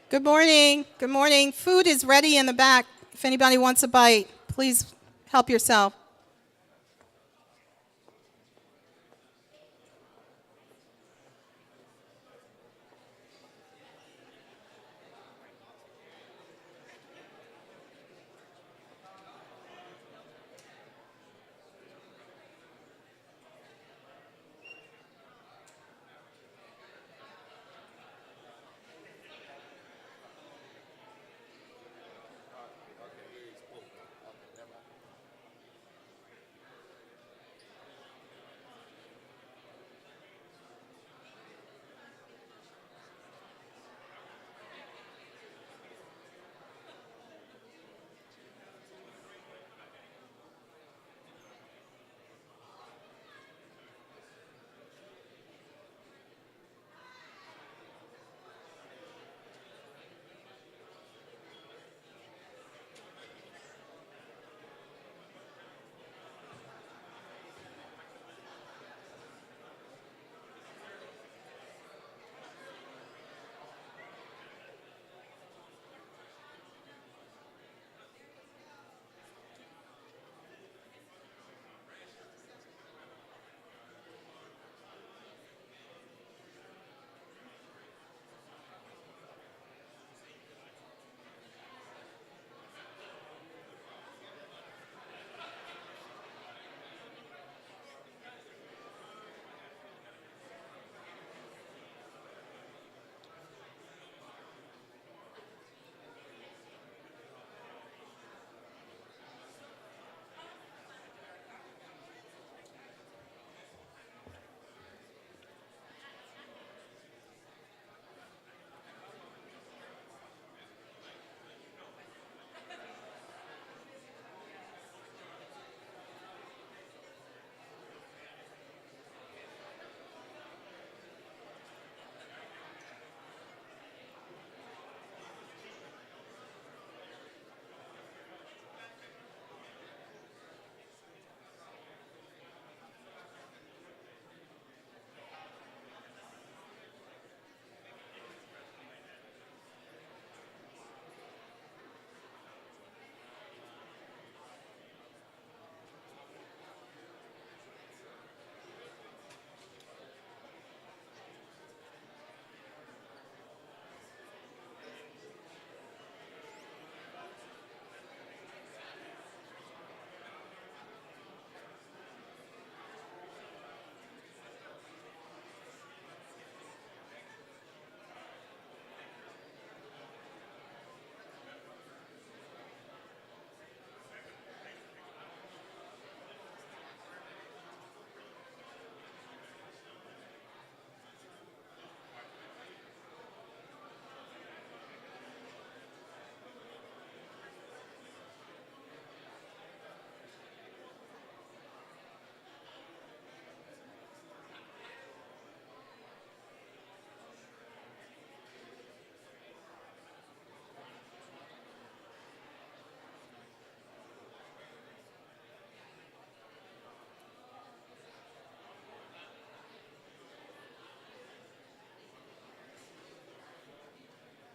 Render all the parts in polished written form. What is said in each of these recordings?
Good morning. Good morning. Food is ready in the back. If anybody wants a bite, please help yourself.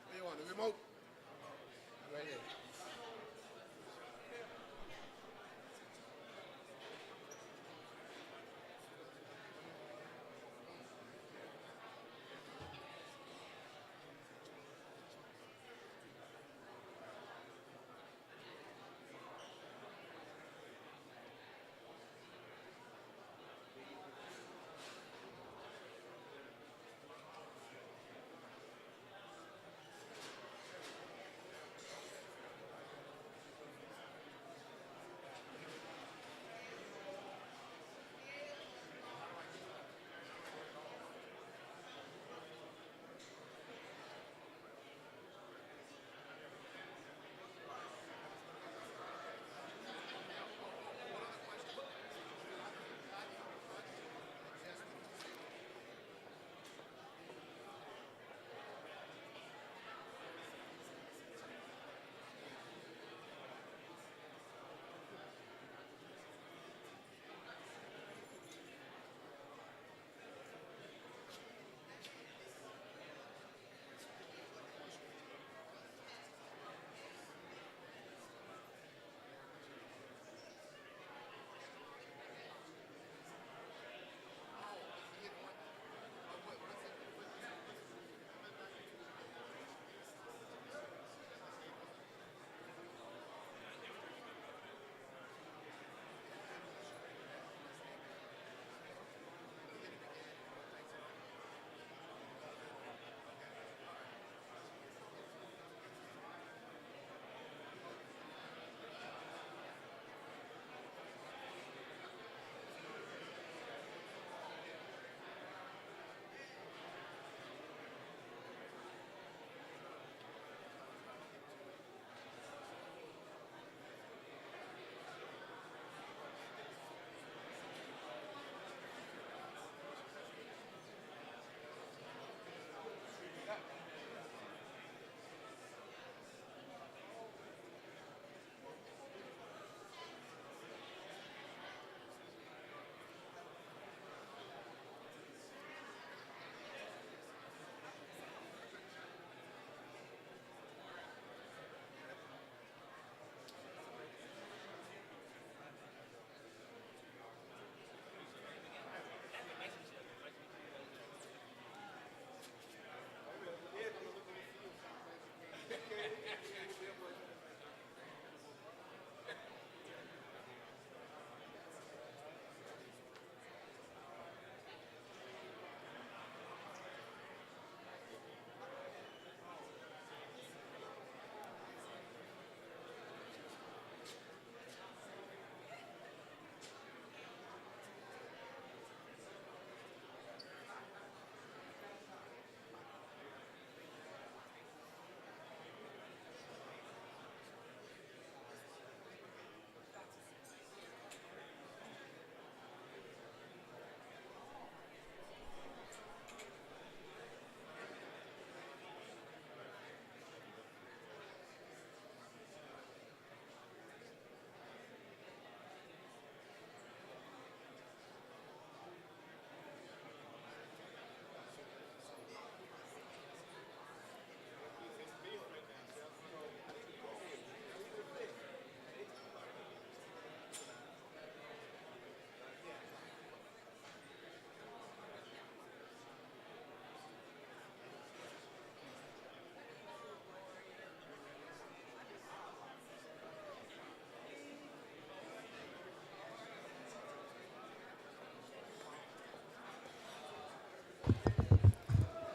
What do you want, the remote? Right here.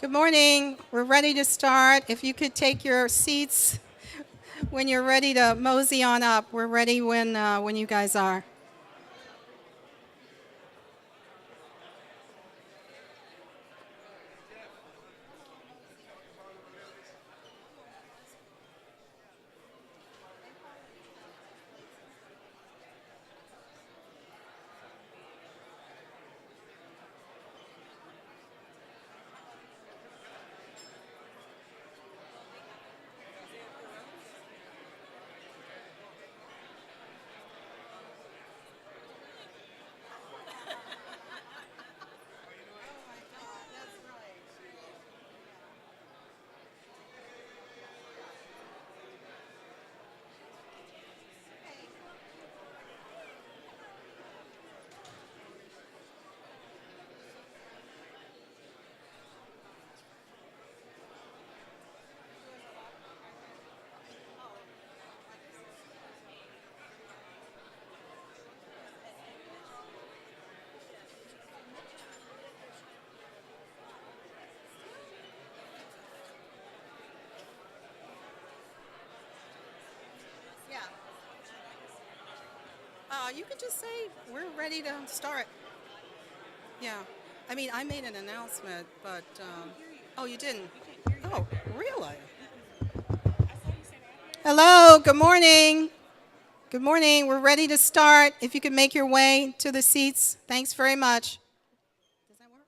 Good morning. We're ready to start. If you could take your seats when you're ready to mosey on up. We're ready when you guys are. Yeah. You could just say we're ready to start. Yeah. I mean, I made an announcement, but oh, you didn't. Oh, really? Hello. Good morning. Good morning. We're ready to start. If you could make your way to the seats, thanks very much. Does that work?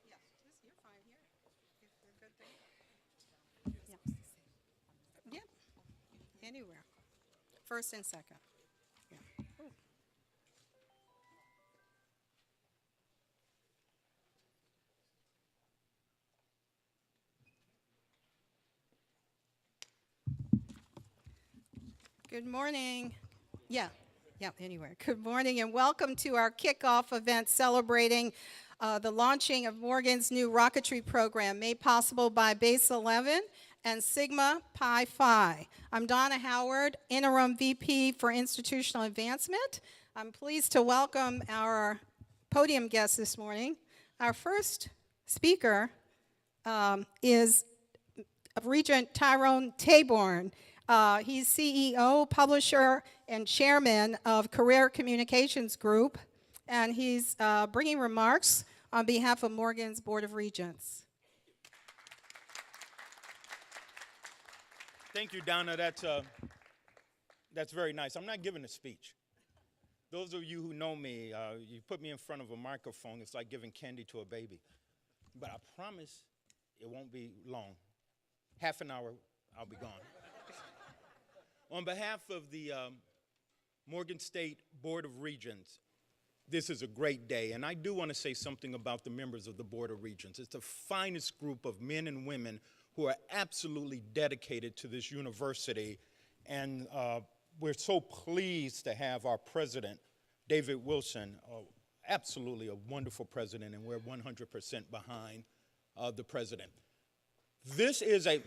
Yeah, you're fine here. If you're good there. Yeah. Yeah. Anywhere. First and second. Yeah. Ooh. Good morning. Yeah. Yeah, anywhere. Good morning and welcome to our kickoff event celebrating the launching of Morgan's new rocketry program made possible by Base 11 and Sigma Pi Phi. I'm Donna Howard, Interim VP for Institutional Advancement. I'm pleased to welcome our podium guest this morning. Our first speaker is Regent Tyrone Taborn. He's CEO, publisher, and chairman of Career Communications Group, and he's bringing remarks on behalf of Morgan's Board of Regents. Thank you, Donna. That's very nice. I'm not giving a speech. Those of you who know me, you put me in front of a microphone, it's like giving candy to a baby. But I promise it won't be long. Half an hour, I'll be gone. On behalf of the Morgan State Board of Regents, this is a great day, and I do want to say something about the members of the Board of Regents. It's the finest group of men and women who are absolutely dedicated to this university And we're so pleased to have our president, David Wilson, absolutely a wonderful president, and we're 100% behind the president. This is a...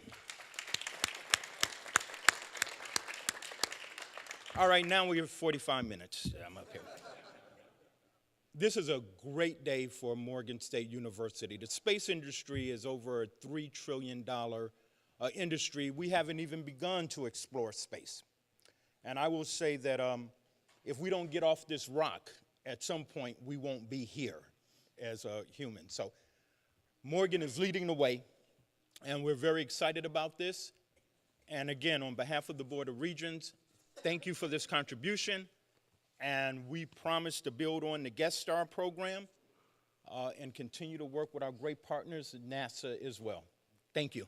All right, now we have 45 minutes. I'm up here. This is a great day for Morgan State University. The space industry is over a $3 trillion industry. We haven't even begun to explore space. And I will say that if we don't get off this rock, at some point we won't be here as a human. So Morgan is leading the way, and we're very excited about this. And again, on behalf of the Board of Regents, thank you for this contribution. And we promise to build on the guest star program and continue to work with our great partners at NASA as well. Thank you.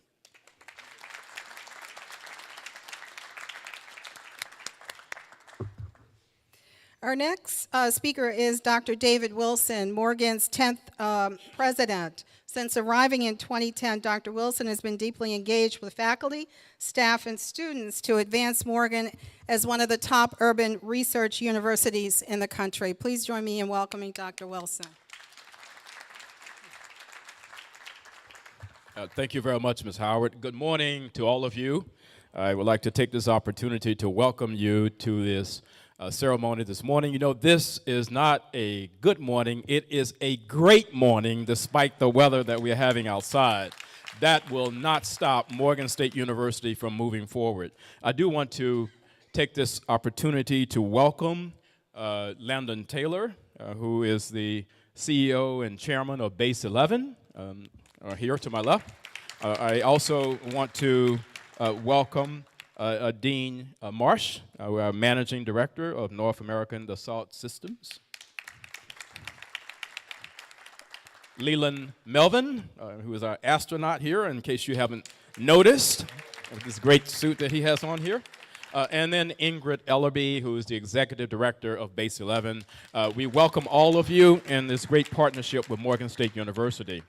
Our next speaker is Dr. David Wilson, Morgan's 10th president. Since arriving in 2010, Dr. Wilson has been deeply engaged with faculty, staff, and students to advance Morgan as one of the top urban research universities in the country. Please join me in welcoming Dr. Wilson. Thank you very much, Ms. Howard. Good morning to all of you. I would like to take this opportunity to welcome you to this ceremony this morning. You know, this is not a good morning. It is a great morning, despite the weather that we're having outside. That will not stop Morgan State University from moving forward. I do want to take this opportunity to welcome Landon Taylor, who is the CEO and chairman of Base 11, here to my left. I also want to welcome Dean Marsh, our Managing Director of North American Dassault Systems. Leland Melvin, who is our astronaut here, in case you haven't noticed, with this great suit that he has on here. And then Ingrid Ellerby, who is the Executive Director of Base 11. We welcome all of you in this great partnership with Morgan State University.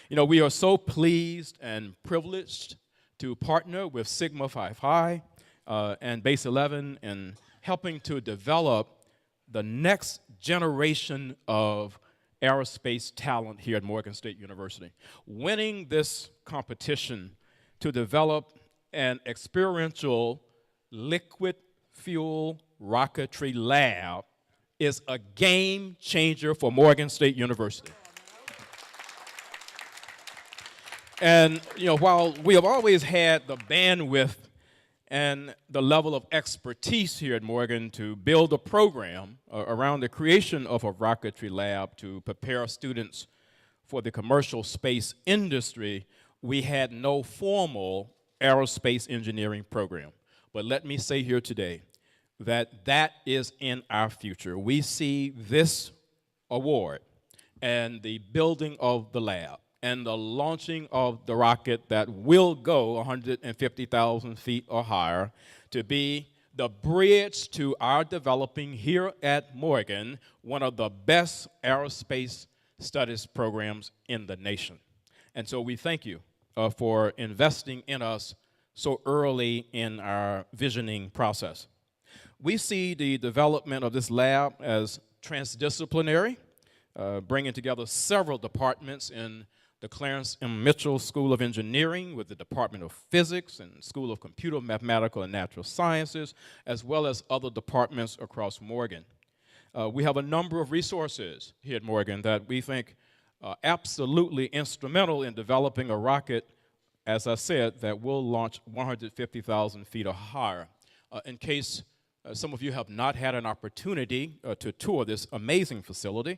You know, we are so pleased and privileged to partner with Sigma Phi Phi and Base 11 in helping to develop the next generation of aerospace talent here at Morgan State University. Winning this competition to develop an experiential liquid fuel rocketry lab is a game changer for Morgan State University. And, you know, while we have always had the bandwidth and the level of expertise here at Morgan to build a program around the creation of a rocketry lab to prepare students for the commercial space industry, we had no formal aerospace engineering program. But let me say here today that that is in our future. We see this award and the building of the lab and the launching of the rocket that will go 150,000 feet or higher to be the bridge to our developing here at Morgan one of the best aerospace studies programs in the nation. And so we thank you for investing in us so early in our visioning process. We see the development of this lab as transdisciplinary, bringing together several departments in the Clarence M. Mitchell School of Engineering with the Department of Physics and School of Computer, Mathematical, and Natural Sciences, as well as other departments across Morgan. We have a number of resources here at Morgan that we think are absolutely instrumental in developing a rocket, as I said, that will launch 150,000 feet or higher. In case some of you have not had an opportunity to tour this amazing facility,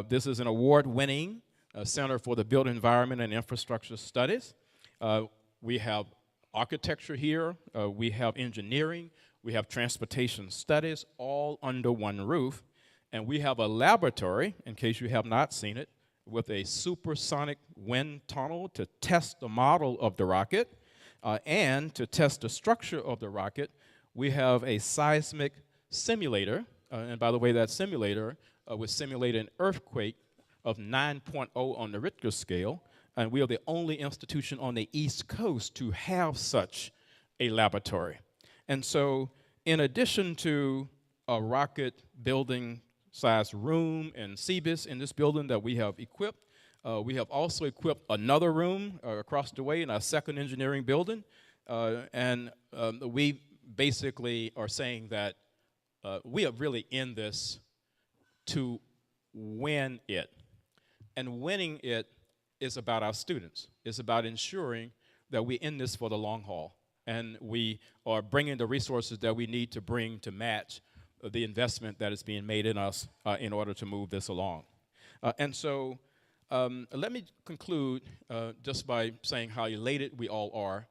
this is an award-winning Center for the Built Environment and Infrastructure Studies. We have architecture here, we have engineering, we have transportation studies, all under one roof. And we have a laboratory, in case you have not seen it, with a supersonic wind tunnel to test the model of the rocket. And to test the structure of the rocket, we have a seismic simulator. And by the way, that simulator would simulate an earthquake of 9.0 on the Richter scale, and we are the only institution on the East Coast to have such a laboratory. And so in addition to a rocket building size room and CBIS in this building that we have equipped, we have also equipped another room across the way in our second engineering building. We basically are saying that we are really in this to win it. And winning it is about our students. It's about ensuring that we're in this for the long haul. And we are bringing the resources that we need to bring to match the investment that is being made in us in order to move this along. Let me conclude just by saying how elated we all are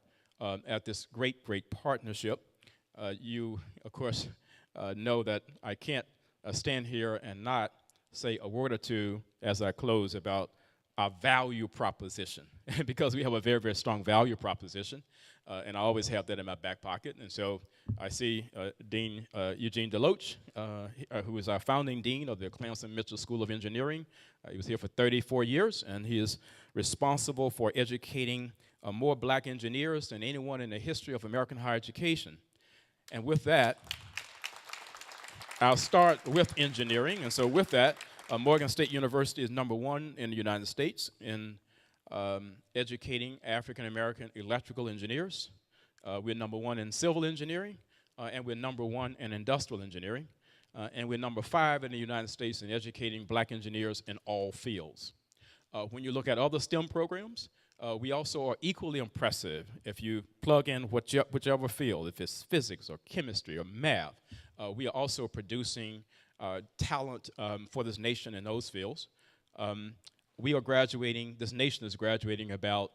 at this great, great partnership. You, of course, know that I can't stand here and not say a word or two as I close about our value proposition, because we have a very, very strong value proposition, and I always have that in my back pocket. And so I see Dean Eugene Deloach, who is our founding dean of the Clemson Mitchell School of Engineering. He was here for 34 years, and he is responsible for educating more black engineers than anyone in the history of American higher education. And with that, I'll start with engineering. And so with that, Morgan State University is #1 in the United States in educating African-American electrical engineers. We're #1 in civil engineering, and we're #1 in industrial engineering. And we're #5 in the United States in educating black engineers in all fields. When you look at other STEM programs, we also are equally impressive if you plug in whichever field, if it's physics or chemistry or math. We are also producing talent for this nation in those fields. We are graduating, this nation is graduating about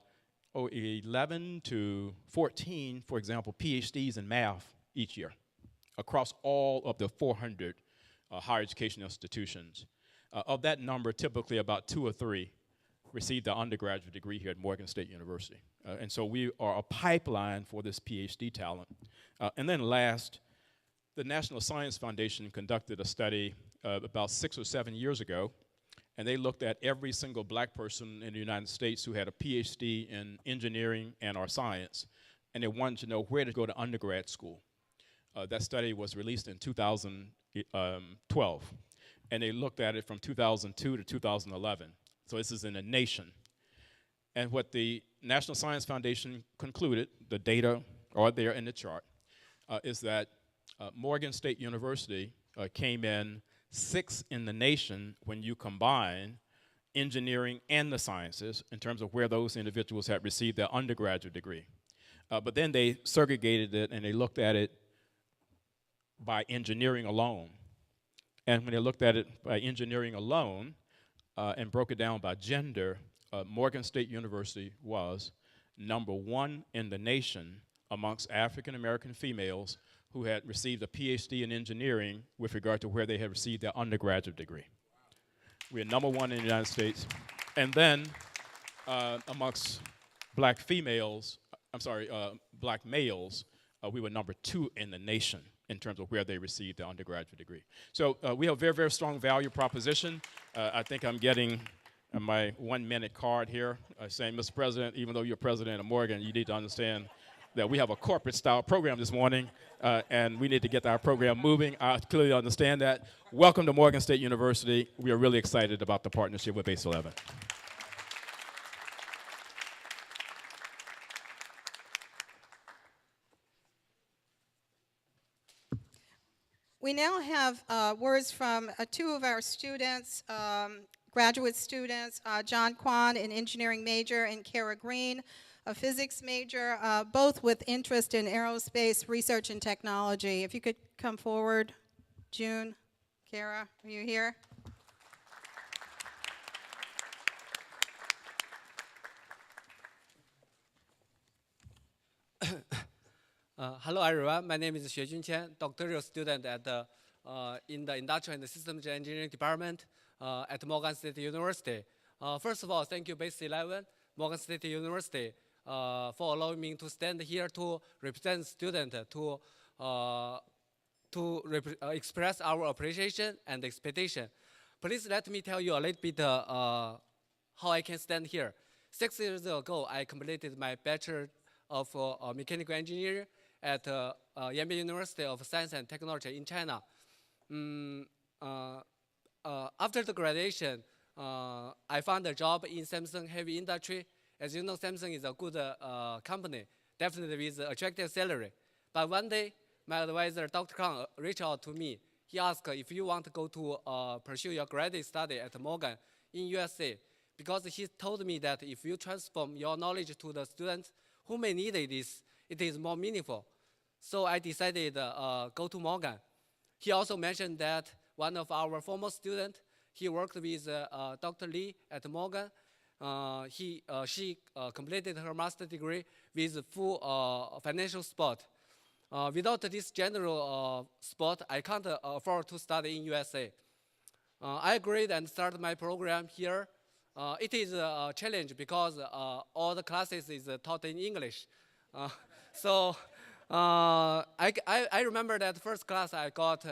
11 to 14, for example, PhDs in math each year across all of the 400 higher education institutions. Of that number, typically about 2 or 3 receive their undergraduate degree here at Morgan State University. And so we are a pipeline for this PhD talent. And then last, the National Science Foundation conducted a study about 6 or 7 years ago, and they looked at every single black person in the United States who had a PhD in engineering and or science, and they wanted to know where to go to undergrad school. That study was released in 2012, and they looked at it from 2002 to 2011. So this is in a nation. And what the National Science Foundation concluded, the data are there in the chart, is that Morgan State University came in 6th in the nation when you combine engineering and the sciences in terms of where those individuals had received their undergraduate degree. But then they segregated it and they looked at it by engineering alone. And when they looked at it by engineering alone and broke it down by gender, Morgan State University was #1 in the nation amongst African American females who had received a PhD in engineering with regard to where they had received their undergraduate degree. We're #1 in the United States. And then amongst black females, black males, we were #2 in the nation in terms of where they received their undergraduate degree. So we have a very, very strong value proposition. I think I'm getting my 1-minute card here saying, Mr. President, even though you're president of Morgan, you need to understand that we have a corporate-style program this morning, and we need to get our program moving. I clearly understand that. Welcome to Morgan State University. We are really excited about the partnership with Base 11. We now have words from 2 of our students, graduate students, John Kwan, an engineering major, and Kara Green, a physics major, both with interest in aerospace research and technology. If you could come forward, June, Kara, are you here? Hello, everyone. My name is Xue Junqian, doctoral student at in the Industrial and Systems Engineering Department at Morgan State University. First of all, thank you, Base 11, Morgan State University, for allowing me to stand here to represent students to express our appreciation and expectation. Please let me tell you a little bit how I can stand here. 6 years ago, I completed my Bachelor of Mechanical Engineering at Yanbian University of Science and Technology in China. After the graduation, I found a job in Samsung heavy industry. As you know, Samsung is a good company, definitely with attractive salary. But one day, my advisor, Dr. Kang, reached out to me. He asked if you want to go to pursue your graduate study at Morgan in USA, because he told me that if you transform your knowledge to the students who may need it is more meaningful. So I decided go to Morgan. He also mentioned that one of our former students, he worked with Dr. Lee at Morgan. She completed her master's degree with full financial support. Without this general support, I can't afford to study in USA. I agreed and started my program here. It is a challenge because all the classes is taught in English. So I remember that first class I got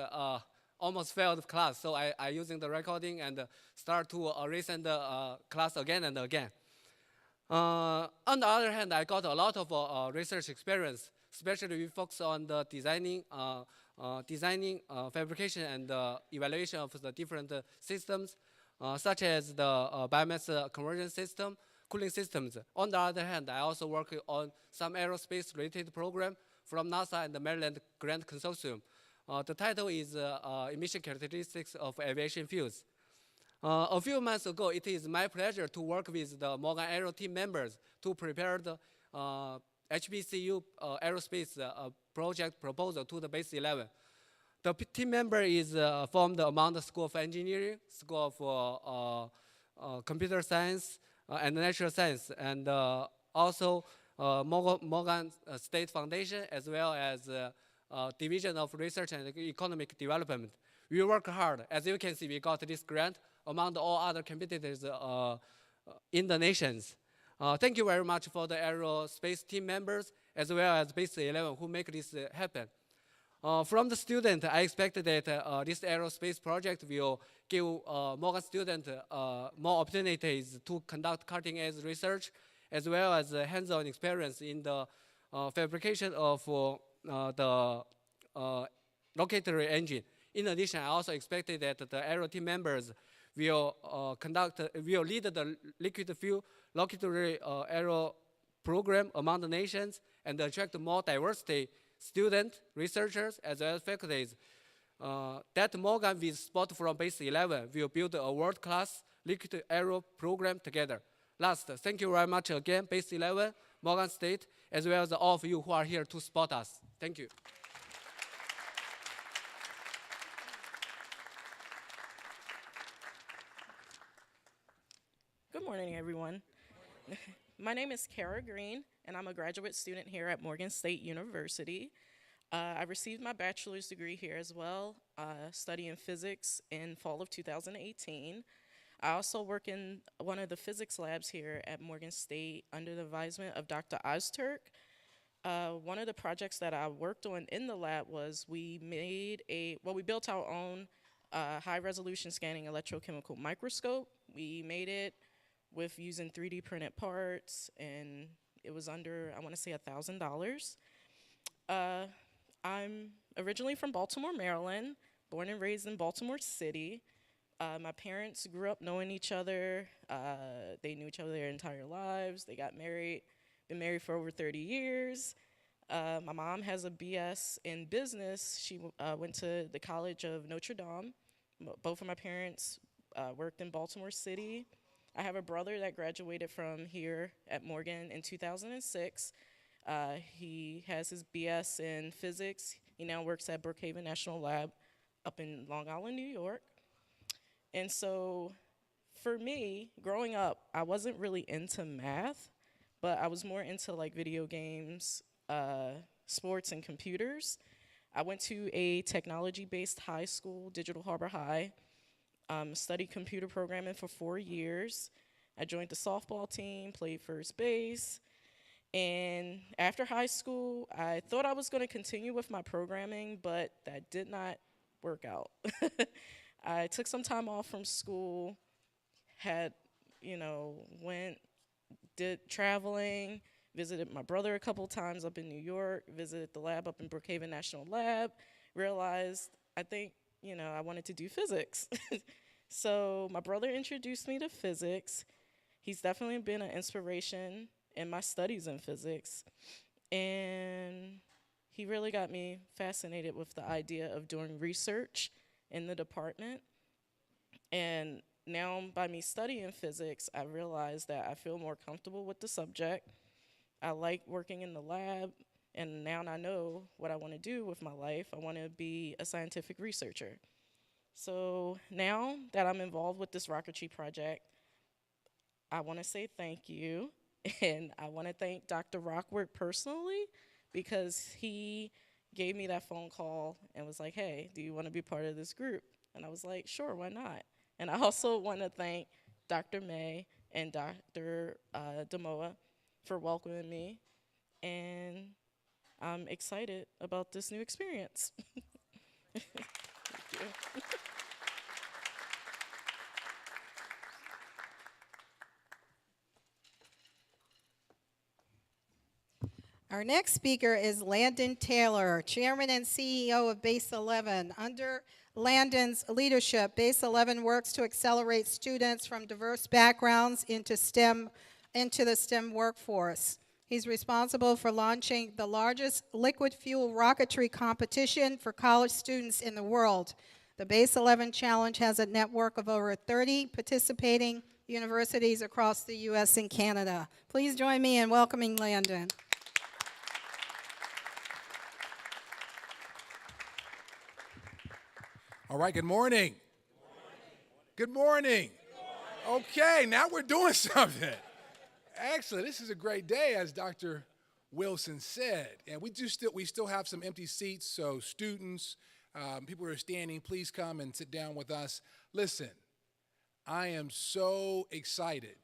almost failed class. So I using the recording and start to listen the class again and again. On the other hand, I got a lot of research experience, especially we focus on the designing, fabrication, and evaluation of the different systems, such as the biomass conversion system, cooling systems. On the other hand, I also work on some aerospace-related program from NASA and the Maryland Grant Consortium. The title is Emission Characteristics of Aviation Fuels. A few months ago, it is my pleasure to work with the Morgan Aero team members to prepare the HBCU aerospace project proposal to the Base 11. The team member is formed among the School of Engineering, School of Computer Science, and Natural Science, and also Morgan State Foundation, as well as Division of Research and Economic Development. We work hard. As you can see, we got this grant among all other competitors in the nations. Thank you very much for the aerospace team members, as well as Base 11, who make this happen. From the student, I expect that this aerospace project will give Morgan students more opportunities to conduct cutting-edge research, as well as hands-on experience in the fabrication of the rocketry engine. In addition, I also expected that the aero team members will lead the liquid fuel rocketry aero program among the nations and attract more diversity students, researchers, as well as faculties. That Morgan with support from Base 11 will build a world-class liquid aero program together. Last, thank you very much again, Base 11, Morgan State, as well as all of you who are here to support us. Thank you. Good morning, everyone. My name is Kara Green, and I'm a graduate student here at Morgan State University. I received my bachelor's degree here as well, studying physics in fall of 2018. I also work in one of the physics labs here at Morgan State under the advisement of Dr. Ozturk. One of the projects that I worked on in the lab was we built our own high-resolution scanning electrochemical microscope. We made it with using 3D printed parts, and it was under, I want to say, $1,000. I'm originally from Baltimore, Maryland, born and raised in Baltimore City. My parents grew up knowing each other. They knew each other their entire lives. They got married, been married for over 30 years. My mom has a BS in business. She went to the College of Notre Dame. Both of my parents worked in Baltimore City. I have a brother that graduated from here at Morgan in 2006. He has his BS in physics. He now works at Brookhaven National Lab up in Long Island, New York. And so for me, growing up, I wasn't really into math, but I was more into like video games, sports, and computers. I went to a technology-based high school, Digital Harbor High, studied computer programming for 4 years. I joined the softball team, played first base. And after high school, I thought I was going to continue with my programming, but that did not work out. I took some time off from school, did traveling, visited my brother a couple times up in New York, visited the lab up in Brookhaven National Lab, realized I think, I wanted to do physics. So my brother introduced me to physics. He's definitely been an inspiration in my studies in physics. And he really got me fascinated with the idea of doing research in the department. And now by me studying physics, I realized that I feel more comfortable with the subject. I like working in the lab, and now I know what I want to do with my life. I want to be a scientific researcher. So now that I'm involved with this rocketry project, I want to say thank you, and I want to thank Dr. Rockwork personally, because he gave me that phone call and was like, hey, do you want to be part of this group? And I was like, sure, why not? And I also want to thank Dr. May and Dr. Damoa for welcoming me, and I'm excited about this new experience. Thank you. Our next speaker is Landon Taylor, Chairman and CEO of Base 11. Under Landon's leadership, Base 11 works to accelerate students from diverse backgrounds into the STEM workforce. He's responsible for launching the largest liquid fuel rocketry competition for college students in the world. The Base 11 Challenge has a network of over 30 participating universities across the U.S. and Canada. Please join me in welcoming Landon. All right, good morning. Good morning. Okay, now we're doing something. Excellent. This is a great day, as Dr. Wilson said. And we still have some empty seats, so students, people who are standing, please come and sit down with us. Listen, I am so excited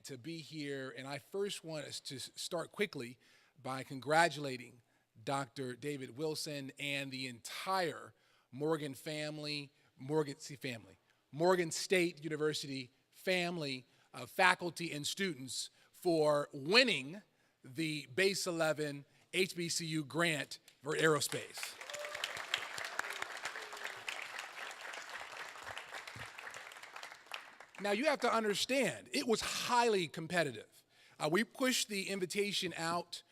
to be here, and I first want us to start quickly by congratulating Dr. David Wilson and the entire Morgan State University family of faculty and students for winning the Base 11 HBCU grant for aerospace. Now, you have to understand, it was highly competitive. We pushed the invitation out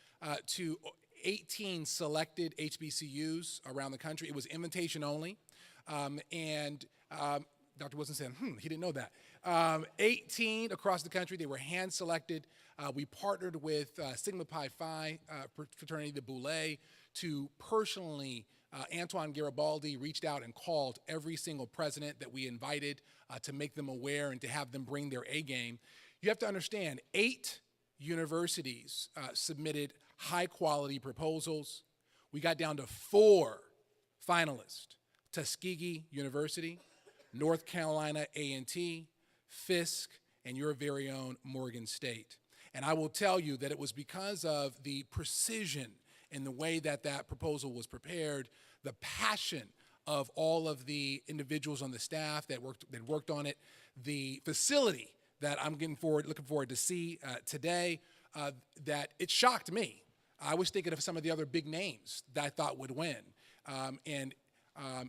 to 18 selected HBCUs around the country. It was invitation only. And Dr. Wilson said, he didn't know that. 18 across the country, they were hand-selected. We partnered with Sigma Pi Phi fraternity, the Boulay, to personally, Antoine Garibaldi reached out and called every single president that we invited to make them aware and to have them bring their A game. You have to understand, 8 universities submitted high-quality proposals. We got down to 4 finalists: Tuskegee University, North Carolina A&T, Fisk, and your very own Morgan State. And I will tell you that it was because of the precision in the way that that proposal was prepared, the passion of all of the individuals on the staff that worked on it, the facility that I'm looking forward to see today, that it shocked me. I was thinking of some of the other big names that I thought would win. Ingrid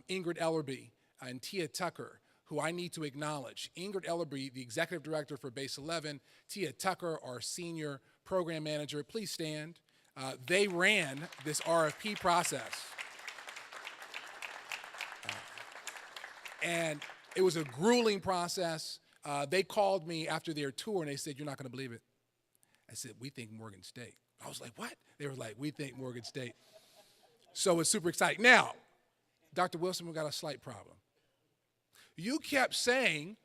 Ellerby and Tia Tucker, who I need to acknowledge. Ingrid Ellerby, the executive director for Base 11, Tia Tucker, our senior program manager. Please stand. They ran this RFP process. And it was a grueling process. They called me after their tour and they said, "You're not going to believe it." I said, "We think Morgan State." I was like, "What?" They were like, "We think Morgan State." So it's super exciting. Now, Dr. Wilson, we've got a slight problem. You kept saying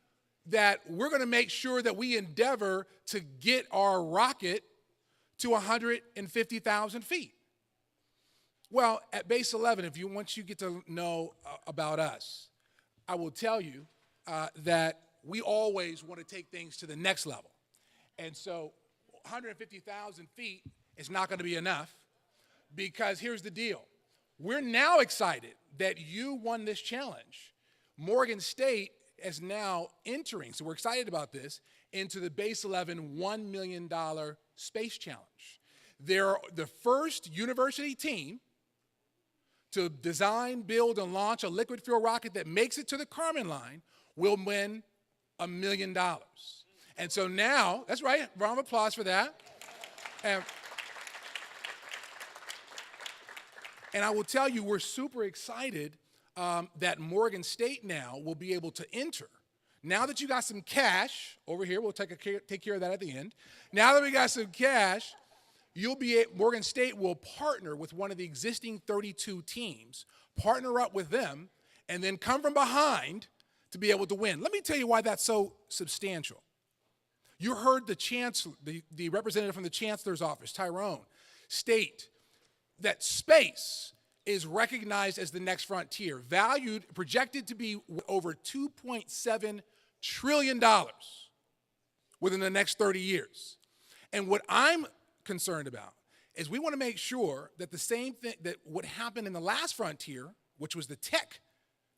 that we're going to make sure that we endeavor to get our rocket to 150,000 feet. Well, at Base 11, once you get to know about us, I will tell you that we always want to take things to the next level. And so 150,000 feet is not going to be enough, because here's the deal. We're now excited that you won this challenge. Morgan State is now entering, so we're excited about this, into the Base 11 $1 million Space Challenge. They're the first university team to design, build, and launch a liquid fuel rocket that makes it to the Kármán line will win $1 million. And so now, that's right, round of applause for that. And I will tell you, we're super excited that Morgan State now will be able to enter. Now that you got some cash over here, we'll take care of that at the end. Now that we got some cash, Morgan State will partner with one of the existing 32 teams, partner up with them, and then come from behind to be able to win. Let me tell you why that's so substantial. You heard the chancellor, the representative from the chancellor's office, Tyrone, state that space is recognized as the next frontier, projected to be over $2.7 trillion within the next 30 years. And what I'm concerned about is we want to make sure that the same thing, that what happened in the last frontier, which was the tech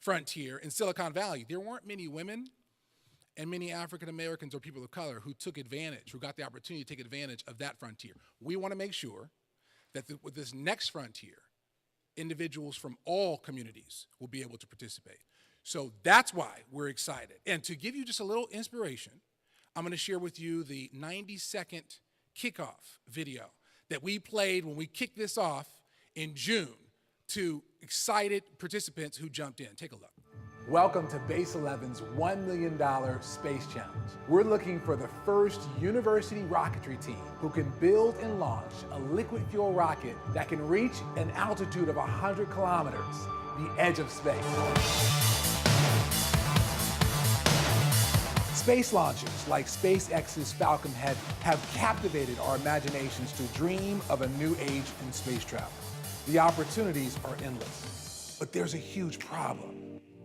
frontier in Silicon Valley, there weren't many women and many African Americans or people of color who took advantage, who got the opportunity to take advantage of that frontier. We want to make sure that with this next frontier, individuals from all communities will be able to participate. So that's why we're excited. And to give you just a little inspiration, I'm going to share with you the 90-second kickoff video that we played when we kicked this off in June to excited participants who jumped in. Take a look. Welcome to Base 11's $1 million Space Challenge. We're looking for the first university rocketry team who can build and launch a liquid fuel rocket that can reach an altitude of 100 kilometers, the edge of space. Space launches like SpaceX's Falcon Heavy have captivated our imaginations to dream of a new age in space travel. The opportunities are endless, but there's a huge problem.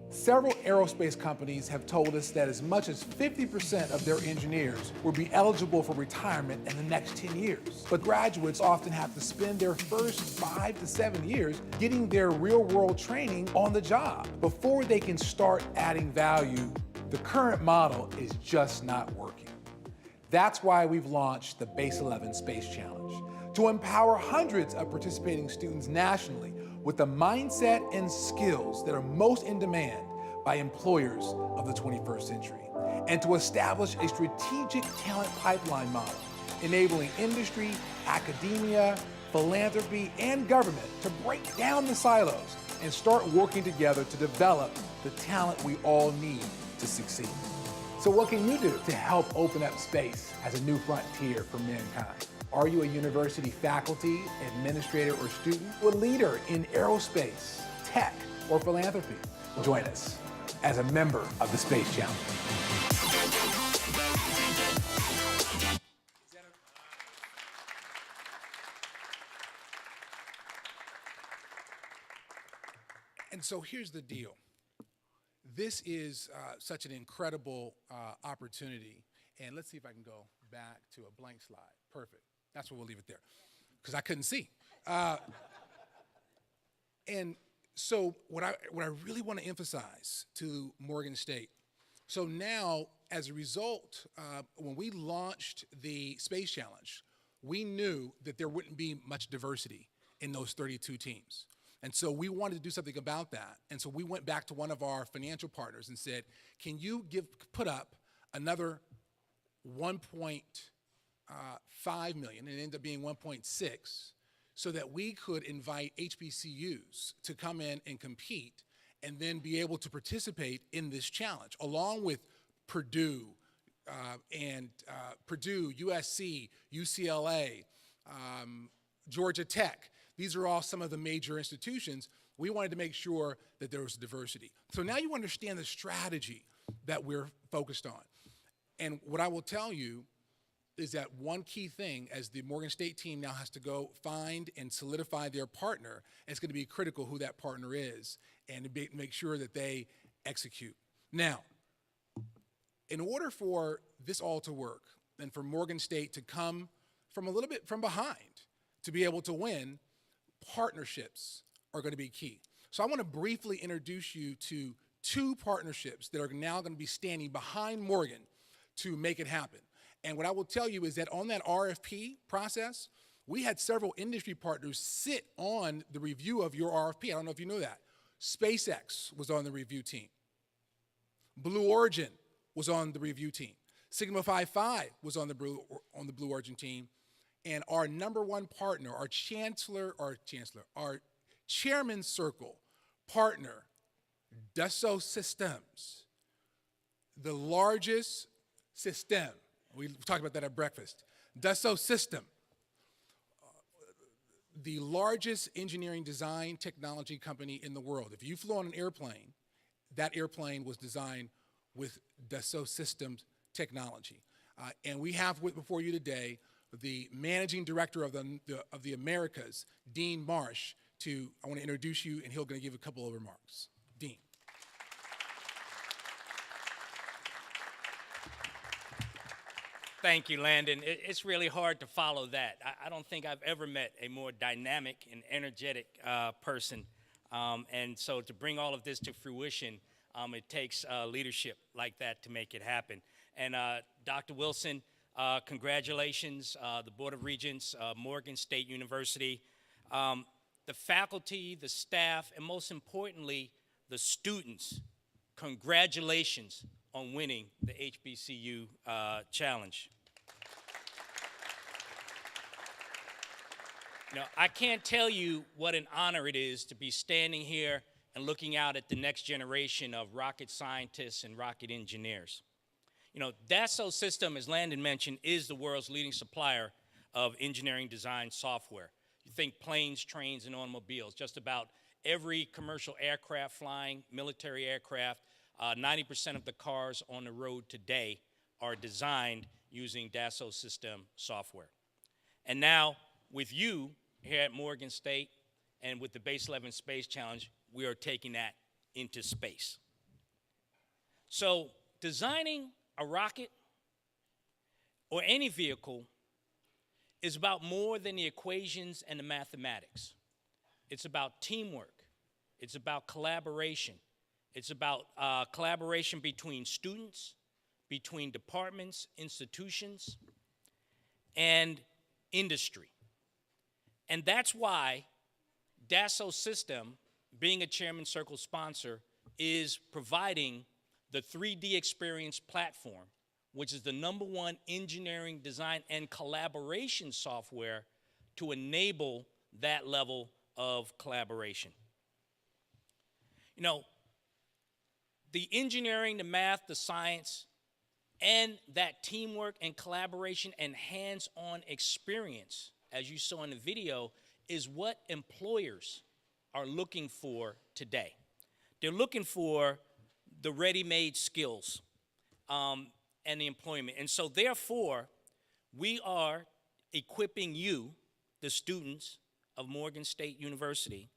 Several aerospace companies have told us that as much as 50% of their engineers will be eligible for retirement in the next 10 years. But graduates often have to spend their first 5 to 7 years getting their real-world training on the job before they can start adding value. The current model is just not working. That's why we've launched the Base 11 Space Challenge, to empower hundreds of participating students nationally with the mindset and skills that are most in demand by employers of the 21st century, and to establish a strategic talent pipeline model, enabling industry, academia, philanthropy, and government to break down the silos and start working together to develop the talent we all need to succeed. So what can you do to help open up space as a new frontier for mankind? Are you a university faculty, administrator, or student? Or a leader in aerospace, tech, or philanthropy? Join us as a member of the Space Challenge. And so here's the deal. This is such an incredible opportunity. And let's see if I can go back to a blank slide. Perfect. That's where we'll leave it there, because I couldn't see. And so what I really want to emphasize to Morgan State, so now as a result, when we launched the Space Challenge, we knew that there wouldn't be much diversity in those 32 teams. And so we wanted to do something about that. And so we went back to one of our financial partners and said, can you put up another 1.5 million, and it ended up being 1.6, so that we could invite HBCUs to come in and compete and then be able to participate in this challenge, along with Purdue, USC, UCLA, Georgia Tech. These are all some of the major institutions. We wanted to make sure that there was diversity. So now you understand the strategy that we're focused on. And what I will tell you is that one key thing, as the Morgan State team now has to go find and solidify their partner, and it's going to be critical who that partner is, and to make sure that they execute. Now, in order for this all to work, and for Morgan State to come from a little bit from behind to be able to win, partnerships are going to be key. So I want to briefly introduce you to two partnerships that are now going to be standing behind Morgan to make it happen. And what I will tell you is that on that RFP process, we had several industry partners sit on the review of your RFP. I don't know if you know that. SpaceX was on the review team. Blue Origin was on the review team. Sigma Phi Phi was on the Blue Origin team. And our number one partner, our chairman circle partner, Dassault Systems, the largest system. We talked about that at breakfast. Dassault System, the largest engineering design technology company in the world. If you flew on an airplane, that airplane was designed with Dassault Systems technology. And we have before you today the managing director of the Americas, Dean Marsh, I want to introduce you, and he's going to give a couple of remarks. Dean. Thank you, Landon. It's really hard to follow that. I don't think I've ever met a more dynamic and energetic person. And so to bring all of this to fruition, it takes leadership like that to make it happen. And Dr. Wilson, congratulations, the Board of Regents, Morgan State University, the faculty, the staff, and most importantly, the students. Congratulations on winning the HBCU challenge. Now, I can't tell you what an honor it is to be standing here and looking out at the next generation of rocket scientists and rocket engineers. You know, Dassault System, as Landon mentioned, is the world's leading supplier of engineering design software. You think planes, trains, and automobiles, just about every commercial aircraft flying, military aircraft, 90% of the cars on the road today are designed using Dassault System software. And now, with you here at Morgan State and with the Base 11 Space Challenge, we are taking that into space. So, designing a rocket or any vehicle is about more than the equations and the mathematics. It's about teamwork. It's about collaboration. It's about collaboration between students, between departments, institutions, and industry. And that's why Dassault System, being a Chairman Circle sponsor, is providing the 3D Experience platform, which is the #1 engineering, design, and collaboration software to enable that level of collaboration. You know, the engineering, the math, the science, and that teamwork and collaboration and hands-on experience, as you saw in the video, is what employers are looking for today. They're looking for the ready-made skills and the employment. And so therefore, we are equipping you, the students of Morgan State University,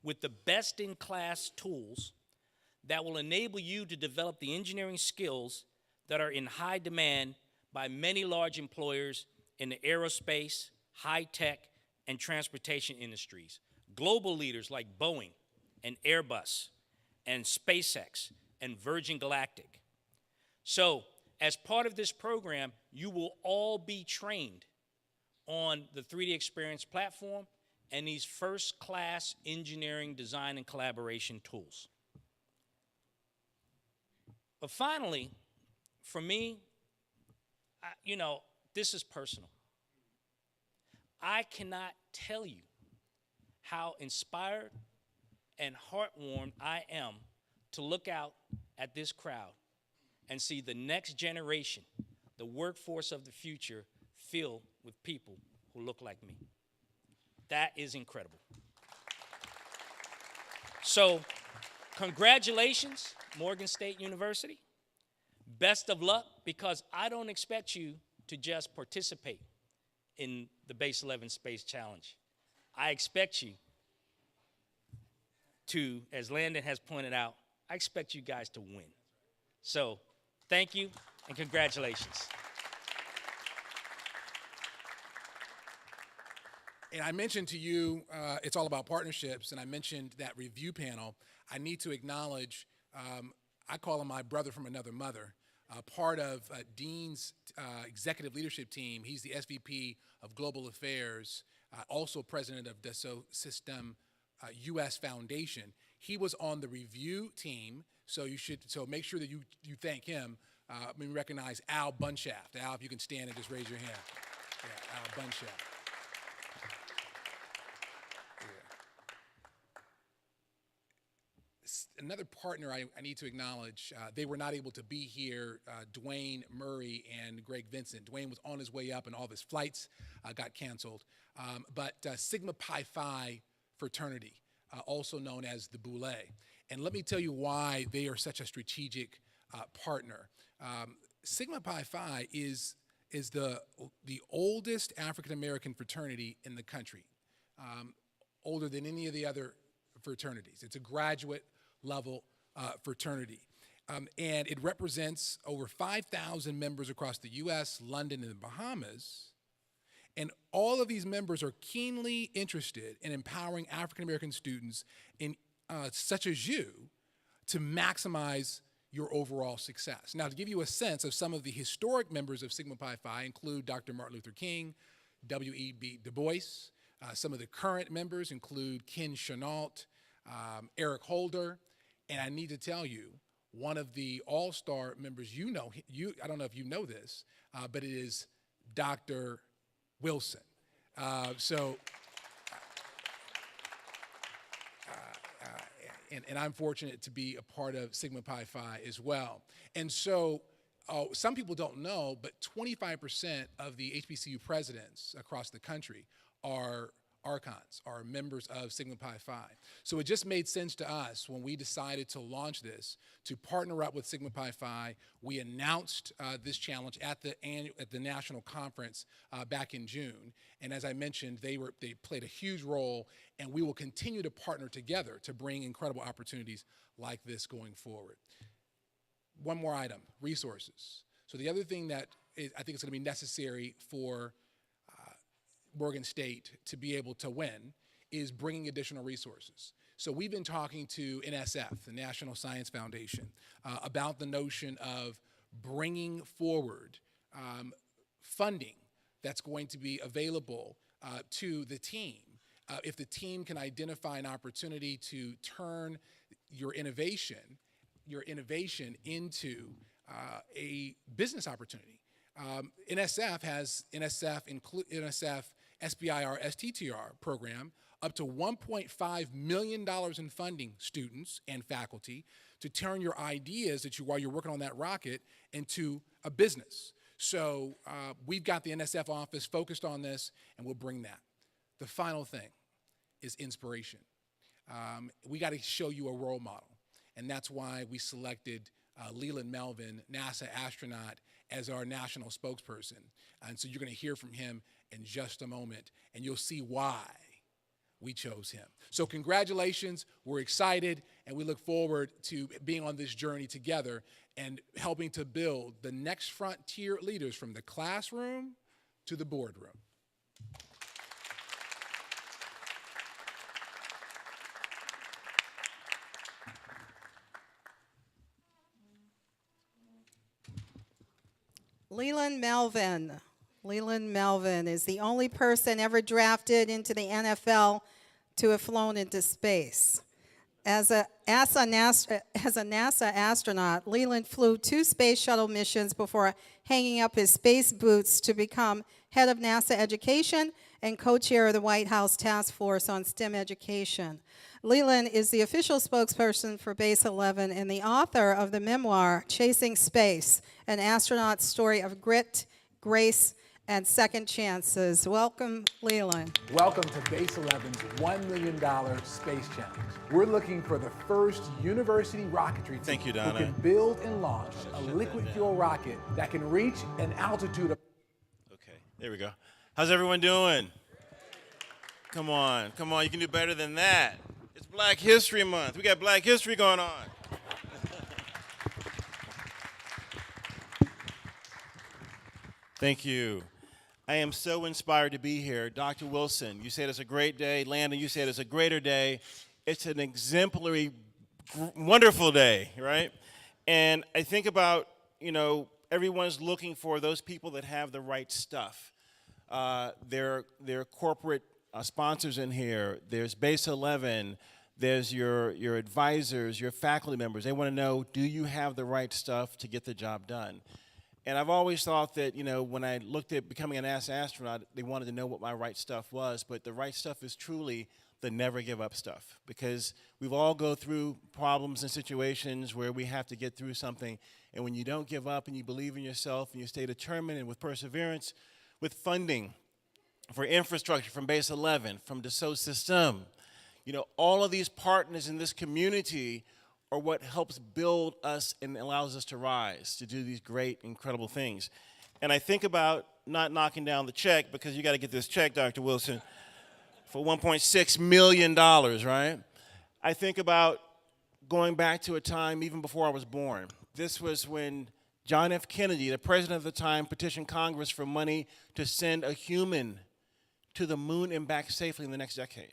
with the best-in-class tools that will enable you to develop the engineering skills that are in high demand by many large employers in the aerospace, high-tech, and transportation industries. Global leaders like Boeing and Airbus and SpaceX and Virgin Galactic. So, as part of this program, you will all be trained on the 3D Experience platform and these first-class engineering, design, and collaboration tools. But finally, for me, you know, this is personal. I cannot tell you how inspired and heartwarmed I am to look out at this crowd and see the next generation, the workforce of the future, filled with people who look like me. That is incredible. So, congratulations, Morgan State University. Best of luck, because I don't expect you to just participate in the Base 11 Space Challenge. I expect you to, as Landon has pointed out, I expect you guys to win. So, thank you and congratulations. And I mentioned to you, it's all about partnerships, and I mentioned that review panel. I need to acknowledge, I call him my brother from another mother, part of Dean's executive leadership team. He's the SVP of Global Affairs, also president of Dassault System U.S. Foundation. He was on the review team, so make sure that you thank him. We recognize Al Bunshaft. Al, if you can stand and just raise your hand. Yeah, Al Bunshaft. Another partner I need to acknowledge, they were not able to be here, Dwayne Murray and Greg Vincent. Dwayne was on his way up and all of his flights got canceled. But Sigma Pi Phi fraternity, also known as the Boule. And let me tell you why they are such a strategic partner. Sigma Pi Phi is the oldest African-American fraternity in the country, older than any of the other fraternities. It's a graduate level fraternity. And it represents over 5,000 members across the US, London, and the Bahamas. And all of these members are keenly interested in empowering African-American students such as you to maximize your overall success. Now, to give you a sense of some of the historic members of Sigma Pi Phi include Dr. Martin Luther King, W.E.B. Du Bois. Some of the current members include Ken Chenault, Eric Holder, and I need to tell you, one of the all-star members, I don't know if you know this, but it is Dr. Wilson. And I'm fortunate to be a part of Sigma Pi Phi as well. And so some people don't know, but 25% of the HBCU presidents across the country are archons, are members of Sigma Pi Phi. So it just made sense to us when we decided to launch this to partner up with Sigma Pi Phi. We announced this challenge at the national conference back in June. And as I mentioned, they played a huge role, and we will continue to partner together to bring incredible opportunities like this going forward. One more item, resources. So the other thing that I think is going to be necessary for Morgan State to be able to win is bringing additional resources. So we've been talking to NSF, the National Science Foundation, about the notion of bringing forward funding that's going to be available to the team. If the team can identify an opportunity to turn your innovation into a business opportunity. NSF has NSF SBIR STTR program up to $1.5 million in funding students and faculty to turn your ideas while you're working on that rocket into a business. So we've got the NSF office focused on this, and we'll bring that. The final thing is inspiration. We got to show you a role model, and that's why we selected Leland Melvin, NASA astronaut, as our national spokesperson. And so you're going to hear from him in just a moment, and you'll see why we chose him. So congratulations, we're excited, and we look forward to being on this journey together and helping to build the next frontier leaders from the classroom to the boardroom. Leland Melvin. Leland Melvin is the only person ever drafted into the NFL to have flown into space. As a NASA astronaut, Leland flew 2 space shuttle missions before hanging up his space boots to become head of NASA education and co-chair of the White House Task Force on STEM education. Leland is the official spokesperson for Base 11 and the author of the memoir, Chasing Space, an astronaut's story of grit, grace, and second chances. Welcome, Leland. Welcome to Base 11's $1 million Space Challenge. We're looking for the first university rocketry team who can build and launch a liquid fuel rocket that can reach an altitude of... Okay, there we go. How's everyone doing? Come on, you can do better than that. It's Black History Month. We got Black History going on. Thank you. I am so inspired to be here. Dr. Wilson, you said it's a great day. Landon, you said it's a greater day. It's an exemplary, wonderful day, right? And I think about, everyone's looking for those people that have the right stuff. There are corporate sponsors in here. There's Base 11. There's your advisors, your faculty members. They want to know, do you have the right stuff to get the job done? And I've always thought that, when I looked at becoming an NASA astronaut, they wanted to know what my right stuff was. But the right stuff is truly the never give up stuff, because we've all go through problems and situations where we have to get through something. And when you don't give up and you believe in yourself and you stay determined and with perseverance, with funding for infrastructure from Base 11, from Dassault System, all of these partners in this community are what helps build us and allows us to rise, to do these great, incredible things. And I think about not knocking down the check, because you got to get this check, Dr. Wilson, for $1.6 million, right? I think about going back to a time even before I was born. This was when John F. Kennedy, the president of the time, petitioned Congress for money to send a human to the moon and back safely in the next decade.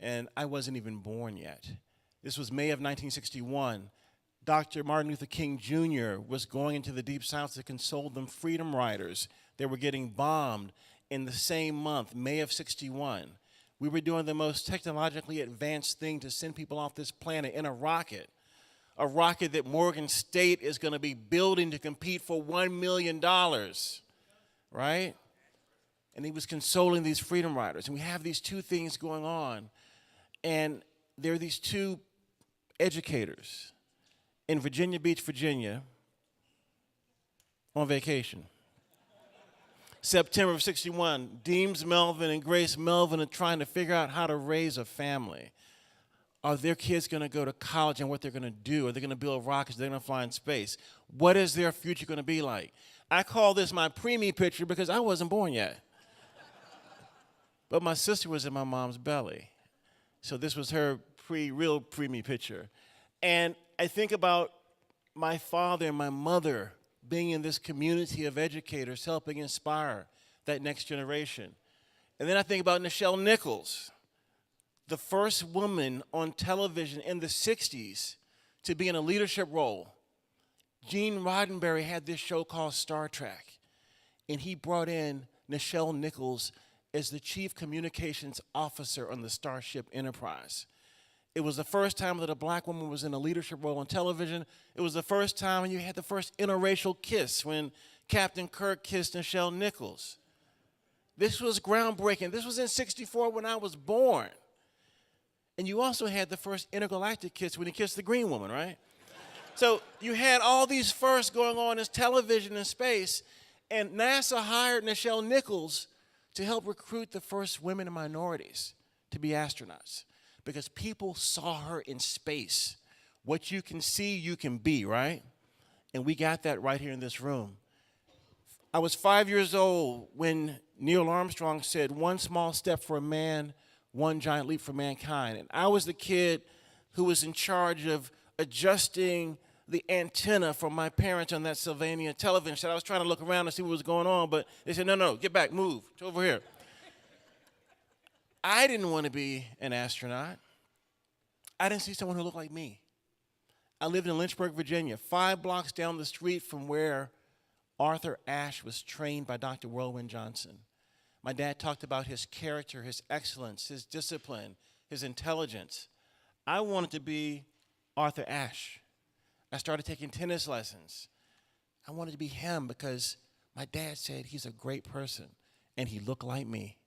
And I wasn't even born yet. This was May of 1961. Dr. Martin Luther King Jr. was going into the Deep South to console them freedom riders. They were getting bombed in the same month, May of '61. We were doing the most technologically advanced thing to send people off this planet in a rocket that Morgan State is going to be building to compete for $1 million, right? And he was consoling these freedom riders. And we have these two things going on. And there are these two educators in Virginia Beach, Virginia, on vacation. September of '61, Deems Melvin and Grace Melvin are trying to figure out how to raise a family. Are their kids going to go to college, and what they're going to do? Are they going to build rockets? Are they going to fly in space? What is their future going to be like? I call this my preemie picture because I wasn't born yet. But my sister was in my mom's belly. So this was her real preemie picture. And I think about my father and my mother being in this community of educators helping inspire that next generation. And then I think about Nichelle Nichols, the first woman on television in the '60s to be in a leadership role. Gene Roddenberry had this show called Star Trek, and he brought in Nichelle Nichols as the chief communications officer on the Starship Enterprise. It was the first time that a black woman was in a leadership role on television. It was the first time when you had the first interracial kiss when Captain Kirk kissed Nichelle Nichols. This was groundbreaking. This was in '64 when I was born. And you also had the first intergalactic kiss when he kissed the green woman, right? So you had all these firsts going on in television and space, and NASA hired Nichelle Nichols to help recruit the first women and minorities to be astronauts, because people saw her in space. What you can see, you can be, right? And we got that right here in this room. I was 5 years old when Neil Armstrong said, "One small step for a man, one giant leap for mankind." And I was the kid who was in charge of adjusting the antenna for my parents on that Sylvania television set. I was trying to look around and see what was going on, but they said, no, get back, move, it's over here. I didn't want to be an astronaut. I didn't see someone who looked like me. I lived in Lynchburg, Virginia, 5 blocks down the street from where Arthur Ashe was trained by Dr. Whirlwind Johnson. My dad talked about his character, his excellence, his discipline, his intelligence. I wanted to be Arthur Ashe. I started taking tennis lessons. I wanted to be him because my dad said he's a great person, and he looked like me.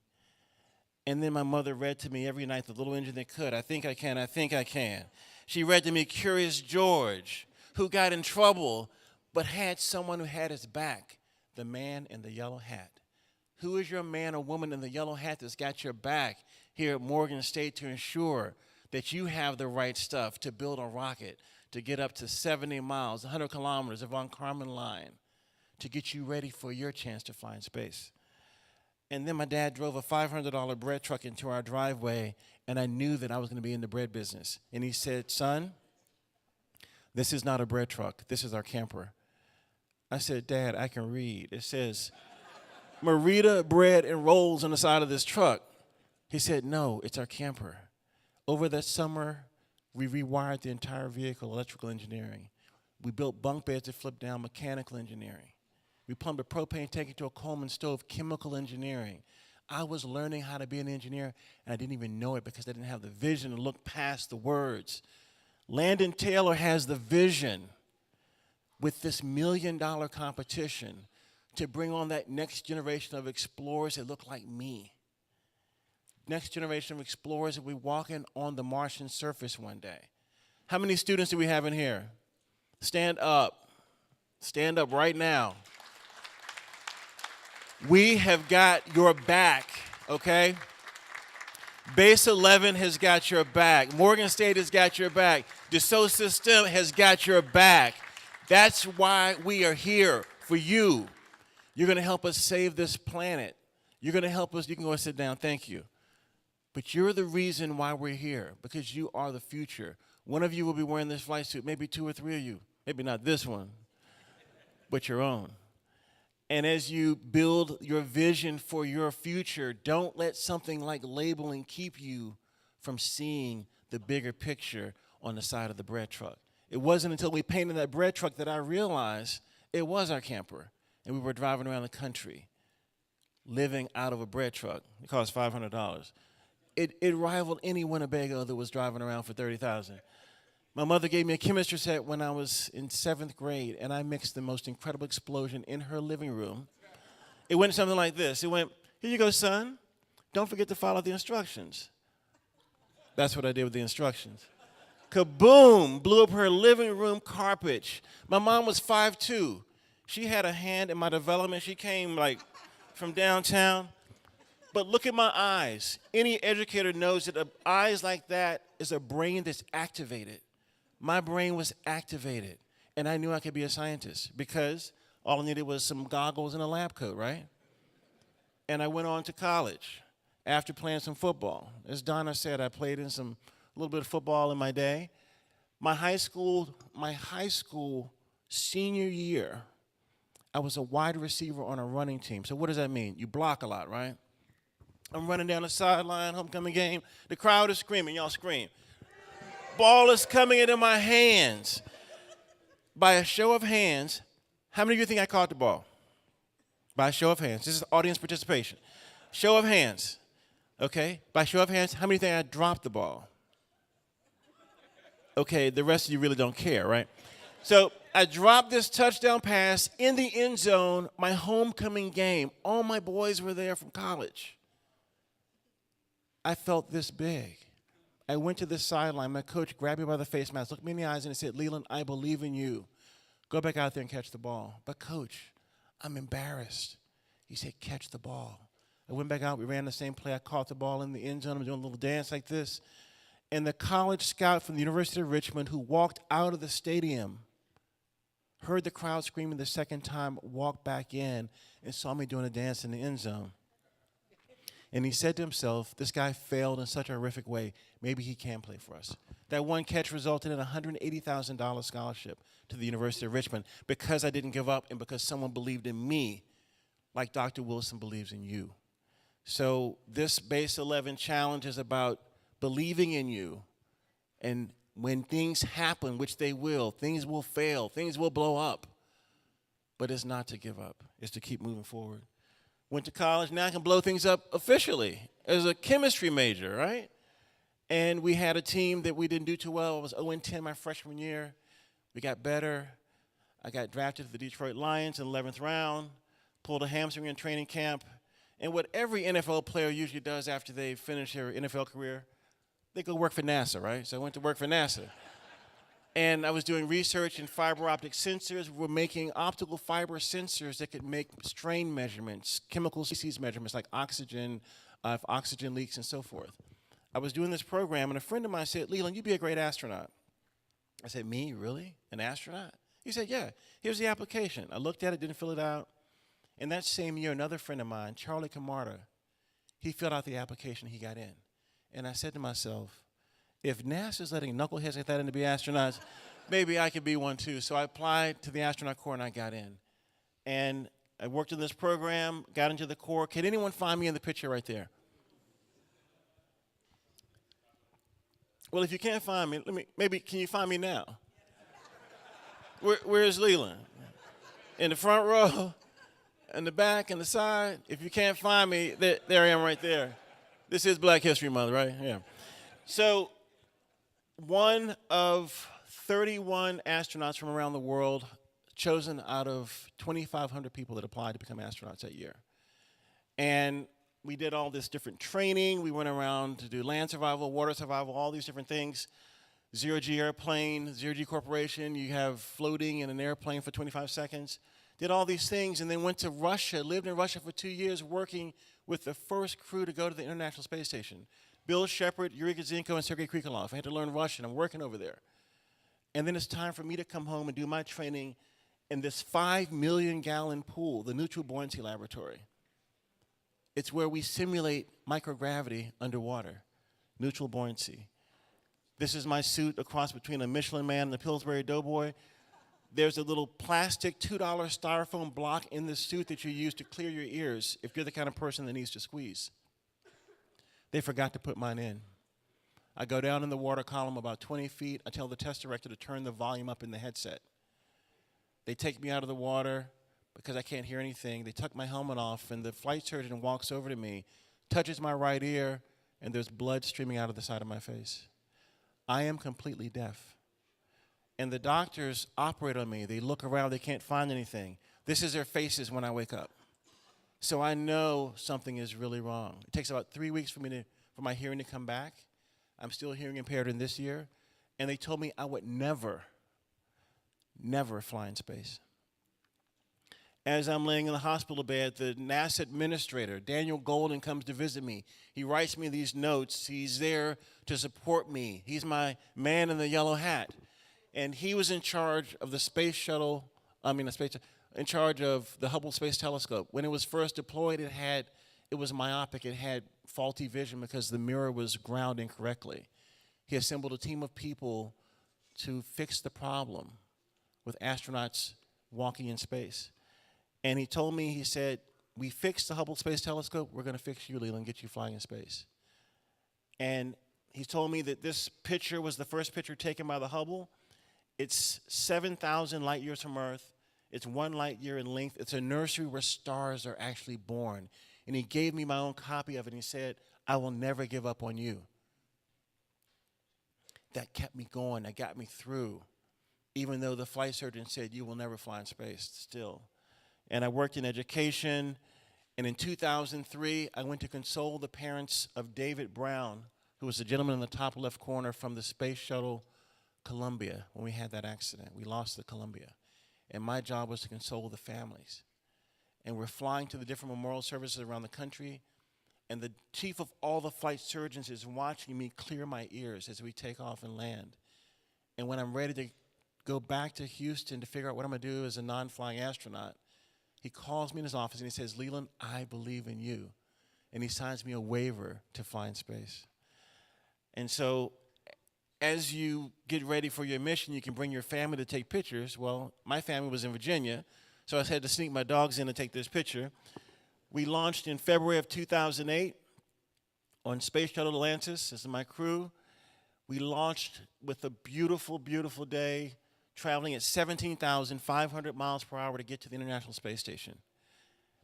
And then my mother read to me every night The Little Engine That Could. I think I can, I think I can. She read to me Curious George, who got in trouble but had someone who had his back, The Man in the Yellow Hat. Who is your man or woman in the yellow hat that's got your back here at Morgan State to ensure that you have the right stuff to build a rocket, to get up to 70 miles, 100 kilometers of Von Karman line, to get you ready for your chance to fly in space? And then my dad drove a $500 bread truck into our driveway, and I knew that I was going to be in the bread business. And he said, "Son, this is not a bread truck. This is our camper." I said, "Dad, I can read. It says Marita bread and rolls on the side of this truck." He said, "No, it's our camper." Over that summer, we rewired the entire vehicle, electrical engineering. We built bunk beds to flip down, mechanical engineering. We plumbed a propane tank into a Coleman stove, chemical engineering. I was learning how to be an engineer, and I didn't even know it because I didn't have the vision to look past the words. Landon Taylor has the vision with this $1 million competition to bring on that next generation of explorers that look like me. Next generation of explorers that will be walking on the Martian surface one day. How many students do we have in here? Stand up. Stand up right now. We have got your back, okay? Base 11 has got your back. Morgan State has got your back. Dassault System has got your back. That's why we are here, for you. You're going to help us save this planet. You're going to help us. You can go and sit down. Thank you. But you're the reason why we're here, because you are the future. One of you will be wearing this flight suit, maybe 2 or 3 of you. Maybe not this one, but your own. And as you build your vision for your future, don't let something like labeling keep you from seeing the bigger picture on the side of the bread truck. It wasn't until we painted that bread truck that I realized it was our camper, and we were driving around the country living out of a bread truck. It cost $500. It rivaled any Winnebago that was driving around for $30,000. My mother gave me a chemistry set when I was in 7th grade, and I mixed the most incredible explosion in her living room. It went something like this. It went, here you go, son. Don't forget to follow the instructions. That's what I did with the instructions. Kaboom! Blew up her living room carpet. My mom was 5'2". She had a hand in my development. She came like from downtown. But look at my eyes. Any educator knows that eyes like that is a brain that's activated. My brain was activated, and I knew I could be a scientist because all I needed was some goggles and a lab coat, right? And I went on to college after playing some football. As Donna said, I played in a little bit of football in my day. My high school senior year, I was a wide receiver on a running team. So what does that mean? You block a lot, right? I'm running down the sideline, homecoming game. The crowd is screaming. Y'all scream. Ball is coming into my hands. By a show of hands, how many of you think I caught the ball? By a show of hands. This is audience participation. Show of hands. Okay? By show of hands, how many think I dropped the ball? Okay, the rest of you really don't care, right? So I dropped this touchdown pass in the end zone, my homecoming game. All my boys were there from college. I felt this big. I went to the sideline. My coach grabbed me by the face mask, looked me in the eyes, and he said, Leland, I believe in you. Go back out there and catch the ball. But, coach, I'm embarrassed. He said, catch the ball. I went back out. We ran the same play. I caught the ball in the end zone. I'm doing a little dance like this. And the college scout from the University of Richmond who walked out of the stadium heard the crowd screaming the second time, walked back in, and saw me doing a dance in the end zone. And he said to himself, this guy failed in such a horrific way. Maybe he can play for us. That one catch resulted in a $180,000 scholarship to the University of Richmond because I didn't give up and because someone believed in me like Dr. Wilson believes in you. So this Base 11 challenge is about believing in you. And when things happen, which they will, things will fail, things will blow up. But it's not to give up. It's to keep moving forward. Went to college, now I can blow things up officially as a chemistry major, right? And we had a team that we didn't do too well. I was 0-10 my freshman year. We got better. I got drafted to the Detroit Lions in the 11th round, pulled a hamstring in training camp. And what every NFL player usually does after they finish their NFL career, they go work for NASA, right? So I went to work for NASA. And I was doing research in fiber optic sensors. We were making optical fiber sensors that could make strain measurements, chemical species measurements like oxygen, if oxygen leaks and so forth. I was doing this program, and a friend of mine said, Leland, you'd be a great astronaut. I said, me, really? An astronaut? He said, yeah, here's the application. I looked at it, didn't fill it out. And that same year, another friend of mine, Charlie Camarda, he filled out the application, he got in. And I said to myself, if NASA's letting knuckleheads like that in to be astronauts, maybe I could be one too. So I applied to the astronaut corps and I got in. And I worked in this program, got into the corps. Can anyone find me in the picture right there? Well, if you can't find me, maybe can you find me now? Where's Leland? In the front row, in the back, in the side. If you can't find me, there I am right there. This is Black History Month, right? Yeah. So one of 31 astronauts from around the world chosen out of 2,500 people that applied to become astronauts that year. And we did all this different training. We went around to do land survival, water survival, all these different things. Zero-G airplane, Zero-G Corporation, you have floating in an airplane for 25 seconds. Did all these things and then went to Russia, lived in Russia for 2 years working with the first crew to go to the International Space Station. Bill Shepard, Yuri Gudzinko, and Sergei Krikalev. I had to learn Russian. I'm working over there. And then it's time for me to come home and do my training in this 5 million gallon pool, the Neutral Buoyancy Laboratory. It's where we simulate microgravity underwater, neutral buoyancy. This is my suit, a cross between a Michelin Man and a Pillsbury Doughboy. There's a little plastic $2 styrofoam block in the suit that you use to clear your ears if you're the kind of person that needs to squeeze. They forgot to put mine in. I go down in the water column about 20 feet. I tell the test director to turn the volume up in the headset. They take me out of the water because I can't hear anything. They tuck my helmet off, and the flight surgeon walks over to me, touches my right ear, and there's blood streaming out of the side of my face. I am completely deaf. And the doctors operate on me. They look around. They can't find anything. This is their faces when I wake up. So I know something is really wrong. It takes about 3 weeks for my hearing to come back. I'm still hearing impaired in this year. And they told me I would never fly in space. As I'm laying in the hospital bed, the NASA administrator, Daniel Golden, comes to visit me. He writes me these notes. He's there to support me. He's my man in the yellow hat. And he was in charge of the space shuttle, in charge of the Hubble Space Telescope. When it was first deployed, it was myopic. It had faulty vision because the mirror was ground incorrectly. He assembled a team of people to fix the problem with astronauts walking in space. And he told me, he said, we fixed the Hubble Space Telescope, we're going to fix you, Leland, get you flying in space. And he told me that this picture was the first picture taken by the Hubble. It's 7,000 light years from Earth. It's 1 light year in length. It's a nursery where stars are actually born. And he gave me my own copy of it, and he said, I will never give up on you. That kept me going. That got me through, even though the flight surgeon said, you will never fly in space still. And I worked in education. And in 2003, I went to console the parents of David Brown, who was the gentleman in the top left corner from the space shuttle Columbia when we had that accident. We lost the Columbia. And my job was to console the families. And we're flying to the different memorial services around the country. And the chief of all the flight surgeons is watching me clear my ears as we take off and land. And when I'm ready to go back to Houston to figure out what I'm going to do as a non-flying astronaut, he calls me in his office and he says, Leland, I believe in you. And he signs me a waiver to fly in space. And so as you get ready for your mission, you can bring your family to take pictures. Well, my family was in Virginia, so I had to sneak my dogs in to take this picture. We launched in February of 2008 on Space Shuttle Atlantis. This is my crew. We launched with a beautiful, beautiful day, traveling at 17,500 miles per hour to get to the International Space Station.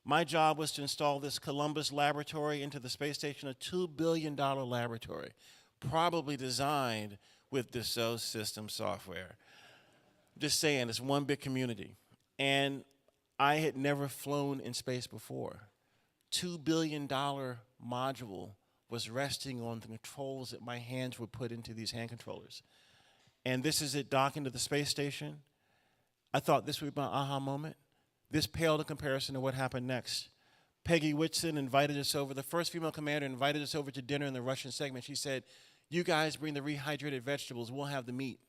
My job was to install this Columbus laboratory into the space station, a $2 billion laboratory, probably designed with Dassault system software. Just saying, it's one big community. And I had never flown in space before. $2 billion module was resting on the controls that my hands would put into these hand controllers. And this is it docking to the space station. I thought this would be my aha moment. This paled in comparison to what happened next. Peggy Whitson invited us over, the first female commander invited us over to dinner in the Russian segment. She said, you guys bring the rehydrated vegetables, we'll have the meat.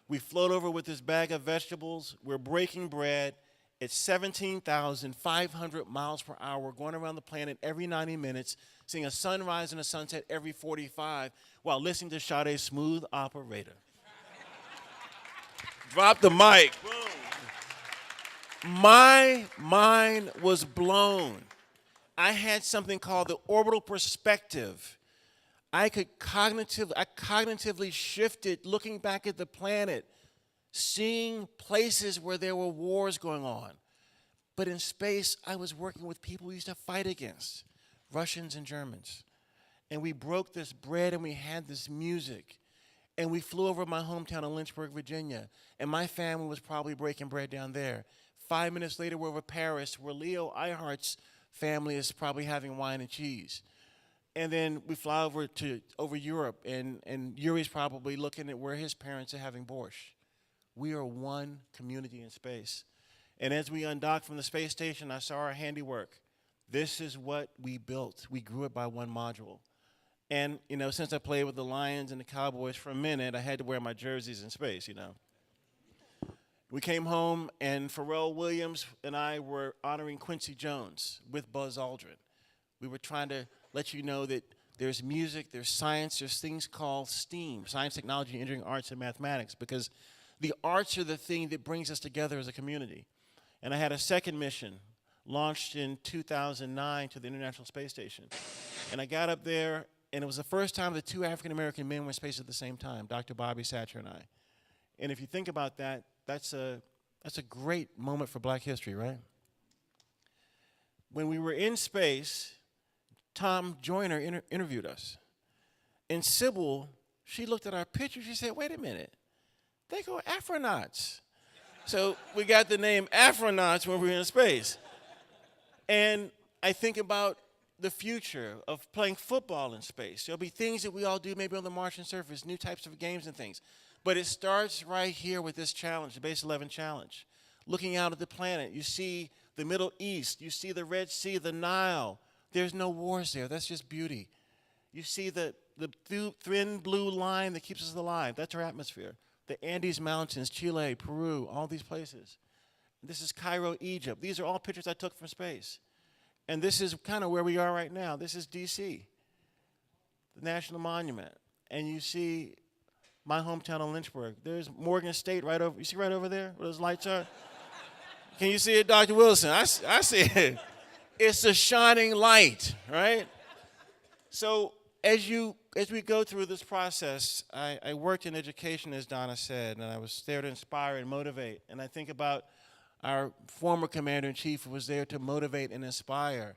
We float over with this bag of vegetables. We're breaking bread at 17,500 miles per hour, going around the planet every 90 minutes, seeing a sunrise and a sunset every 45, while listening to Sade's Smooth Operator. Drop the mic. Boom. My mind was blown. I had something called the orbital perspective. I cognitively shifted, looking back at the planet, seeing places where there were wars going on. But in space, I was working with people we used to fight against, Russians and Germans. And we broke this bread and we had this music. And we flew over my hometown of Lynchburg, Virginia. And my family was probably breaking bread down there. 5 minutes later, we're over Paris, where Leo Eilhart's family is probably having wine and cheese. And then we fly over Europe, and Yuri's probably looking at where his parents are having borscht. We are one community in space. And as we undocked from the space station, I saw our handiwork. This is what we built. We grew it by one module. And, you know, since I played with the Lions and the Cowboys for a minute, I had to wear my jerseys in space, you know. We came home, and Pharrell Williams and I were honoring Quincy Jones with Buzz Aldrin. We were trying to let you know that there's music, there's science, there's things called STEAM, science, technology, engineering, arts, and mathematics, because the arts are the thing that brings us together as a community. And I had a second mission, launched in 2009 to the International Space Station. And I got up there, and it was the first time that 2 African-American men were in space at the same time, Dr. Bobby Satcher and I. And if you think about that, that's a great moment for Black history, right? When we were in space, Tom Joyner interviewed us. And Sybil, she looked at our picture, she said, wait a minute, they go Afronauts. So we got the name Afronauts when we were in space. And I think about the future of playing football in space. There'll be things that we all do maybe on the Martian surface, new types of games and things. But it starts right here with this challenge, the Base 11 challenge. Looking out at the planet, you see the Middle East, you see the Red Sea, the Nile. There's no wars there, that's just beauty. You see the thin blue line that keeps us alive, that's our atmosphere. The Andes Mountains, Chile, Peru, all these places. This is Cairo, Egypt. These are all pictures I took from space. And this is kind of where we are right now. This is DC, the National Monument. And you see my hometown of Lynchburg. There's Morgan State right over, you see right over there where those lights are? Can you see it, Dr. Wilson? I see it. It's a shining light, right? So as we go through this process, I worked in education, as Donna said, and I was there to inspire and motivate. And I think about our former commander-in-chief who was there to motivate and inspire.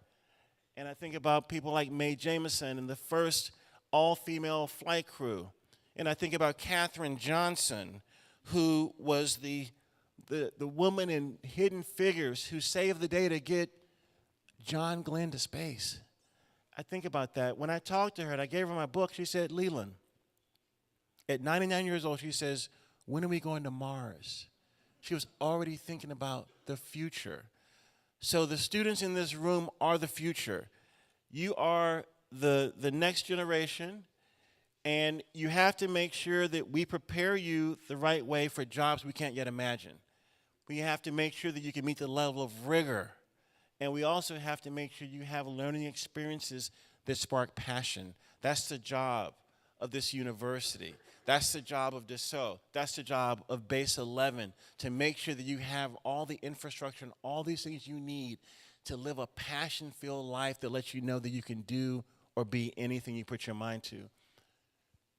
And I think about people like Mae Jameson and the first all-female flight crew. And I think about Katherine Johnson, who was the woman in Hidden Figures who saved the day to get John Glenn to space. I think about that. When I talked to her and I gave her my book, she said, Leland, at 99 years old, she says, when are we going to Mars? She was already thinking about the future. So the students in this room are the future. You are the next generation, and you have to make sure that we prepare you the right way for jobs we can't yet imagine. We have to make sure that you can meet the level of rigor. And we also have to make sure you have learning experiences that spark passion. That's the job of this university. That's the job of Dassault. That's the job of Base 11, to make sure that you have all the infrastructure and all these things you need to live a passion-filled life that lets you know that you can do or be anything you put your mind to.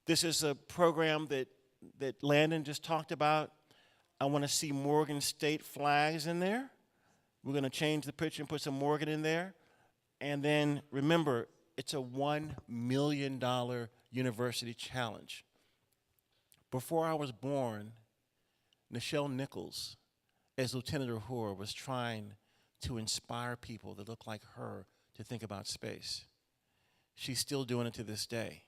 This is a program that Landon just talked about. I want to see Morgan State flags in there. We're going to change the picture and put some Morgan in there. And then remember, it's a $1 million university challenge. Before I was born, Nichelle Nichols, as Lieutenant Uhura, was trying to inspire people that look like her to think about space. She's still doing it to this day.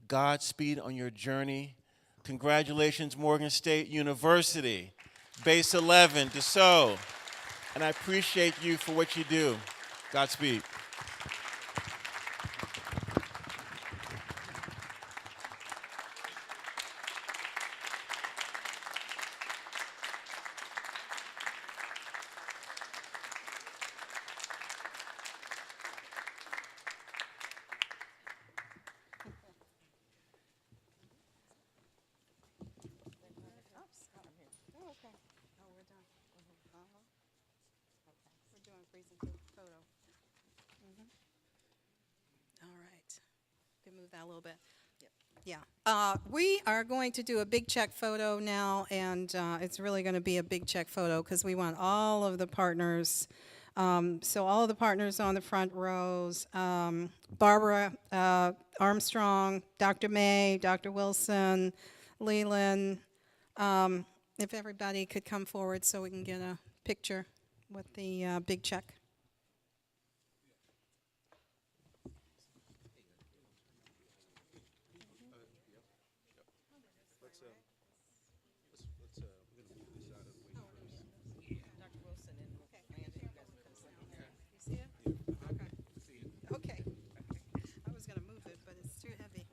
Godspeed on your journey. Congratulations, Morgan State University, Base 11, Dassault. And I appreciate you for what you do. Godspeed. All right. Can move that a little bit. Yep. Yeah. We are going to do a big check photo now, and it's really going to be a big check photo because we want all of the partners. So all of the partners on the front rows, Barbara Armstrong, Dr. May, Dr. Wilson, Leland, if everybody could come forward so we can get a picture with the big check. Okay. I was going to move it, but it's too heavy.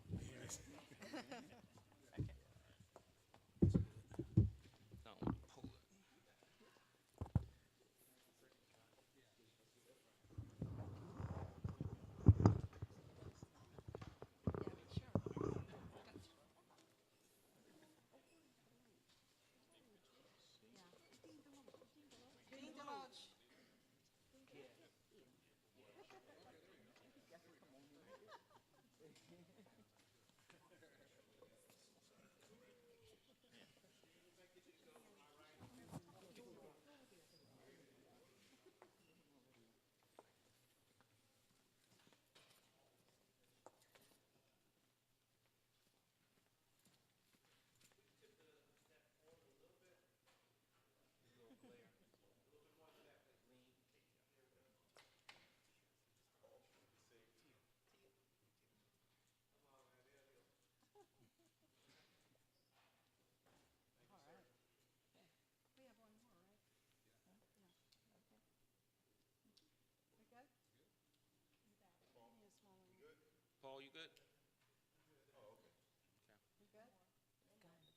Paul, you good?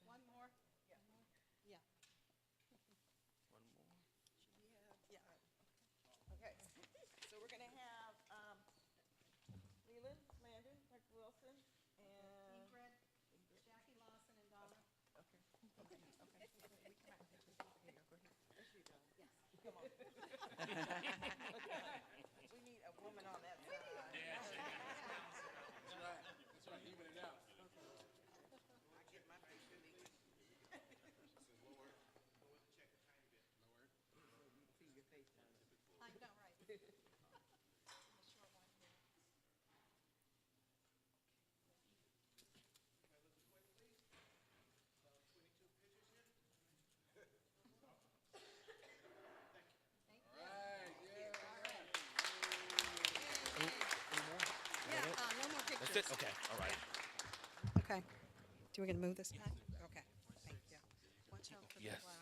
One more? Yeah. Okay, so we're going to have Leland, Landon, Dr. Wilson, and Ingrid, Jackie Lawson, and Donna. okay. We come out. Here you go. Go ahead. There she goes. Yes. Come on. We need a woman on that side. That's right. Even it out. I get my picture. See your face down there. I know, right. Yeah, no more pictures. That's it? Okay, all right. Okay. Do we going to move this back? Okay. Thank you. Watch out for the Yes. flowers.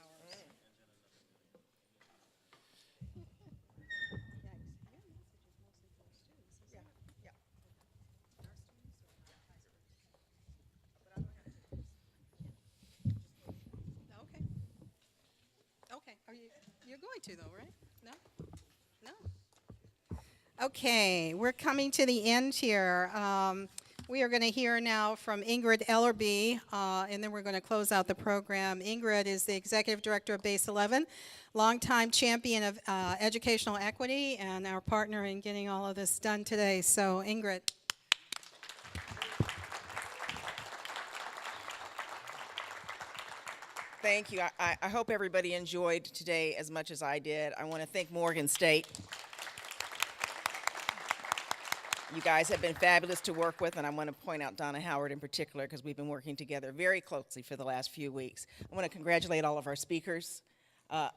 Yeah, yeah. Okay. Okay. You're going to though, right? No? No? Okay, we're coming to the end here. We are going to hear now from Ingrid Ellerby, and then we're going to close out the program. Ingrid is the Executive Director of Base 11, longtime champion of educational equity, and our partner in getting all of this done today. So, Ingrid. Thank you. I hope everybody enjoyed today as much as I did. I want to thank Morgan State. You guys have been fabulous to work with, and I want to point out Donna Howard in particular because we've been working together very closely for the last few weeks. I want to congratulate all of our speakers.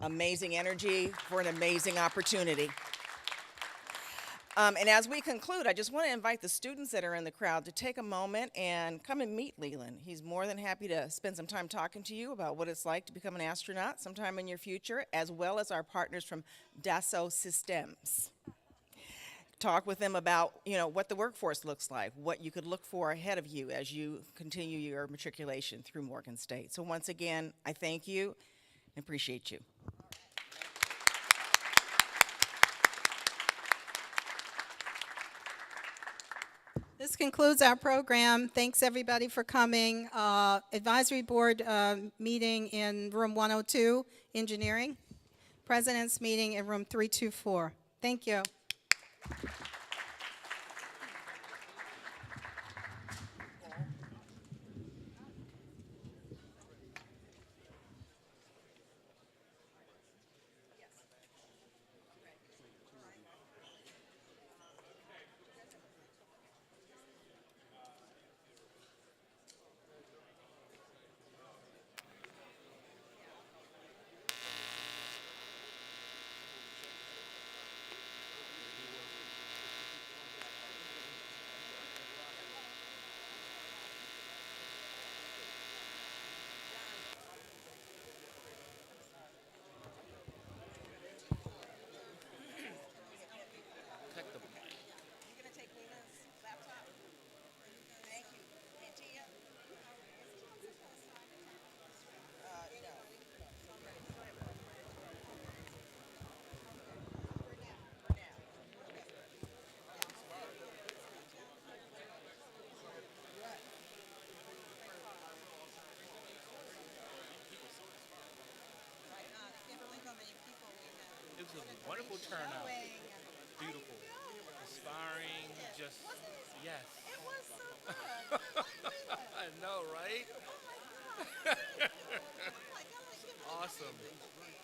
Amazing energy for an amazing opportunity. And as we conclude, I just want to invite the students that are in the crowd to take a moment and come and meet Leland. He's more than happy to spend some time talking to you about what it's like to become an astronaut sometime in your future, as well as our partners from Dassault Systems. Talk with them about, what the workforce looks like, what you could look for ahead of you as you continue your matriculation through Morgan State. So once again, I thank you and appreciate you. This concludes our program. Thanks everybody for coming. Advisory board meeting in room 102, engineering. President's meeting in room 324. Thank you. Wonderful turnout. Beautiful. Inspiring, just, yes. It was so good. I know, right? Oh my gosh. Awesome.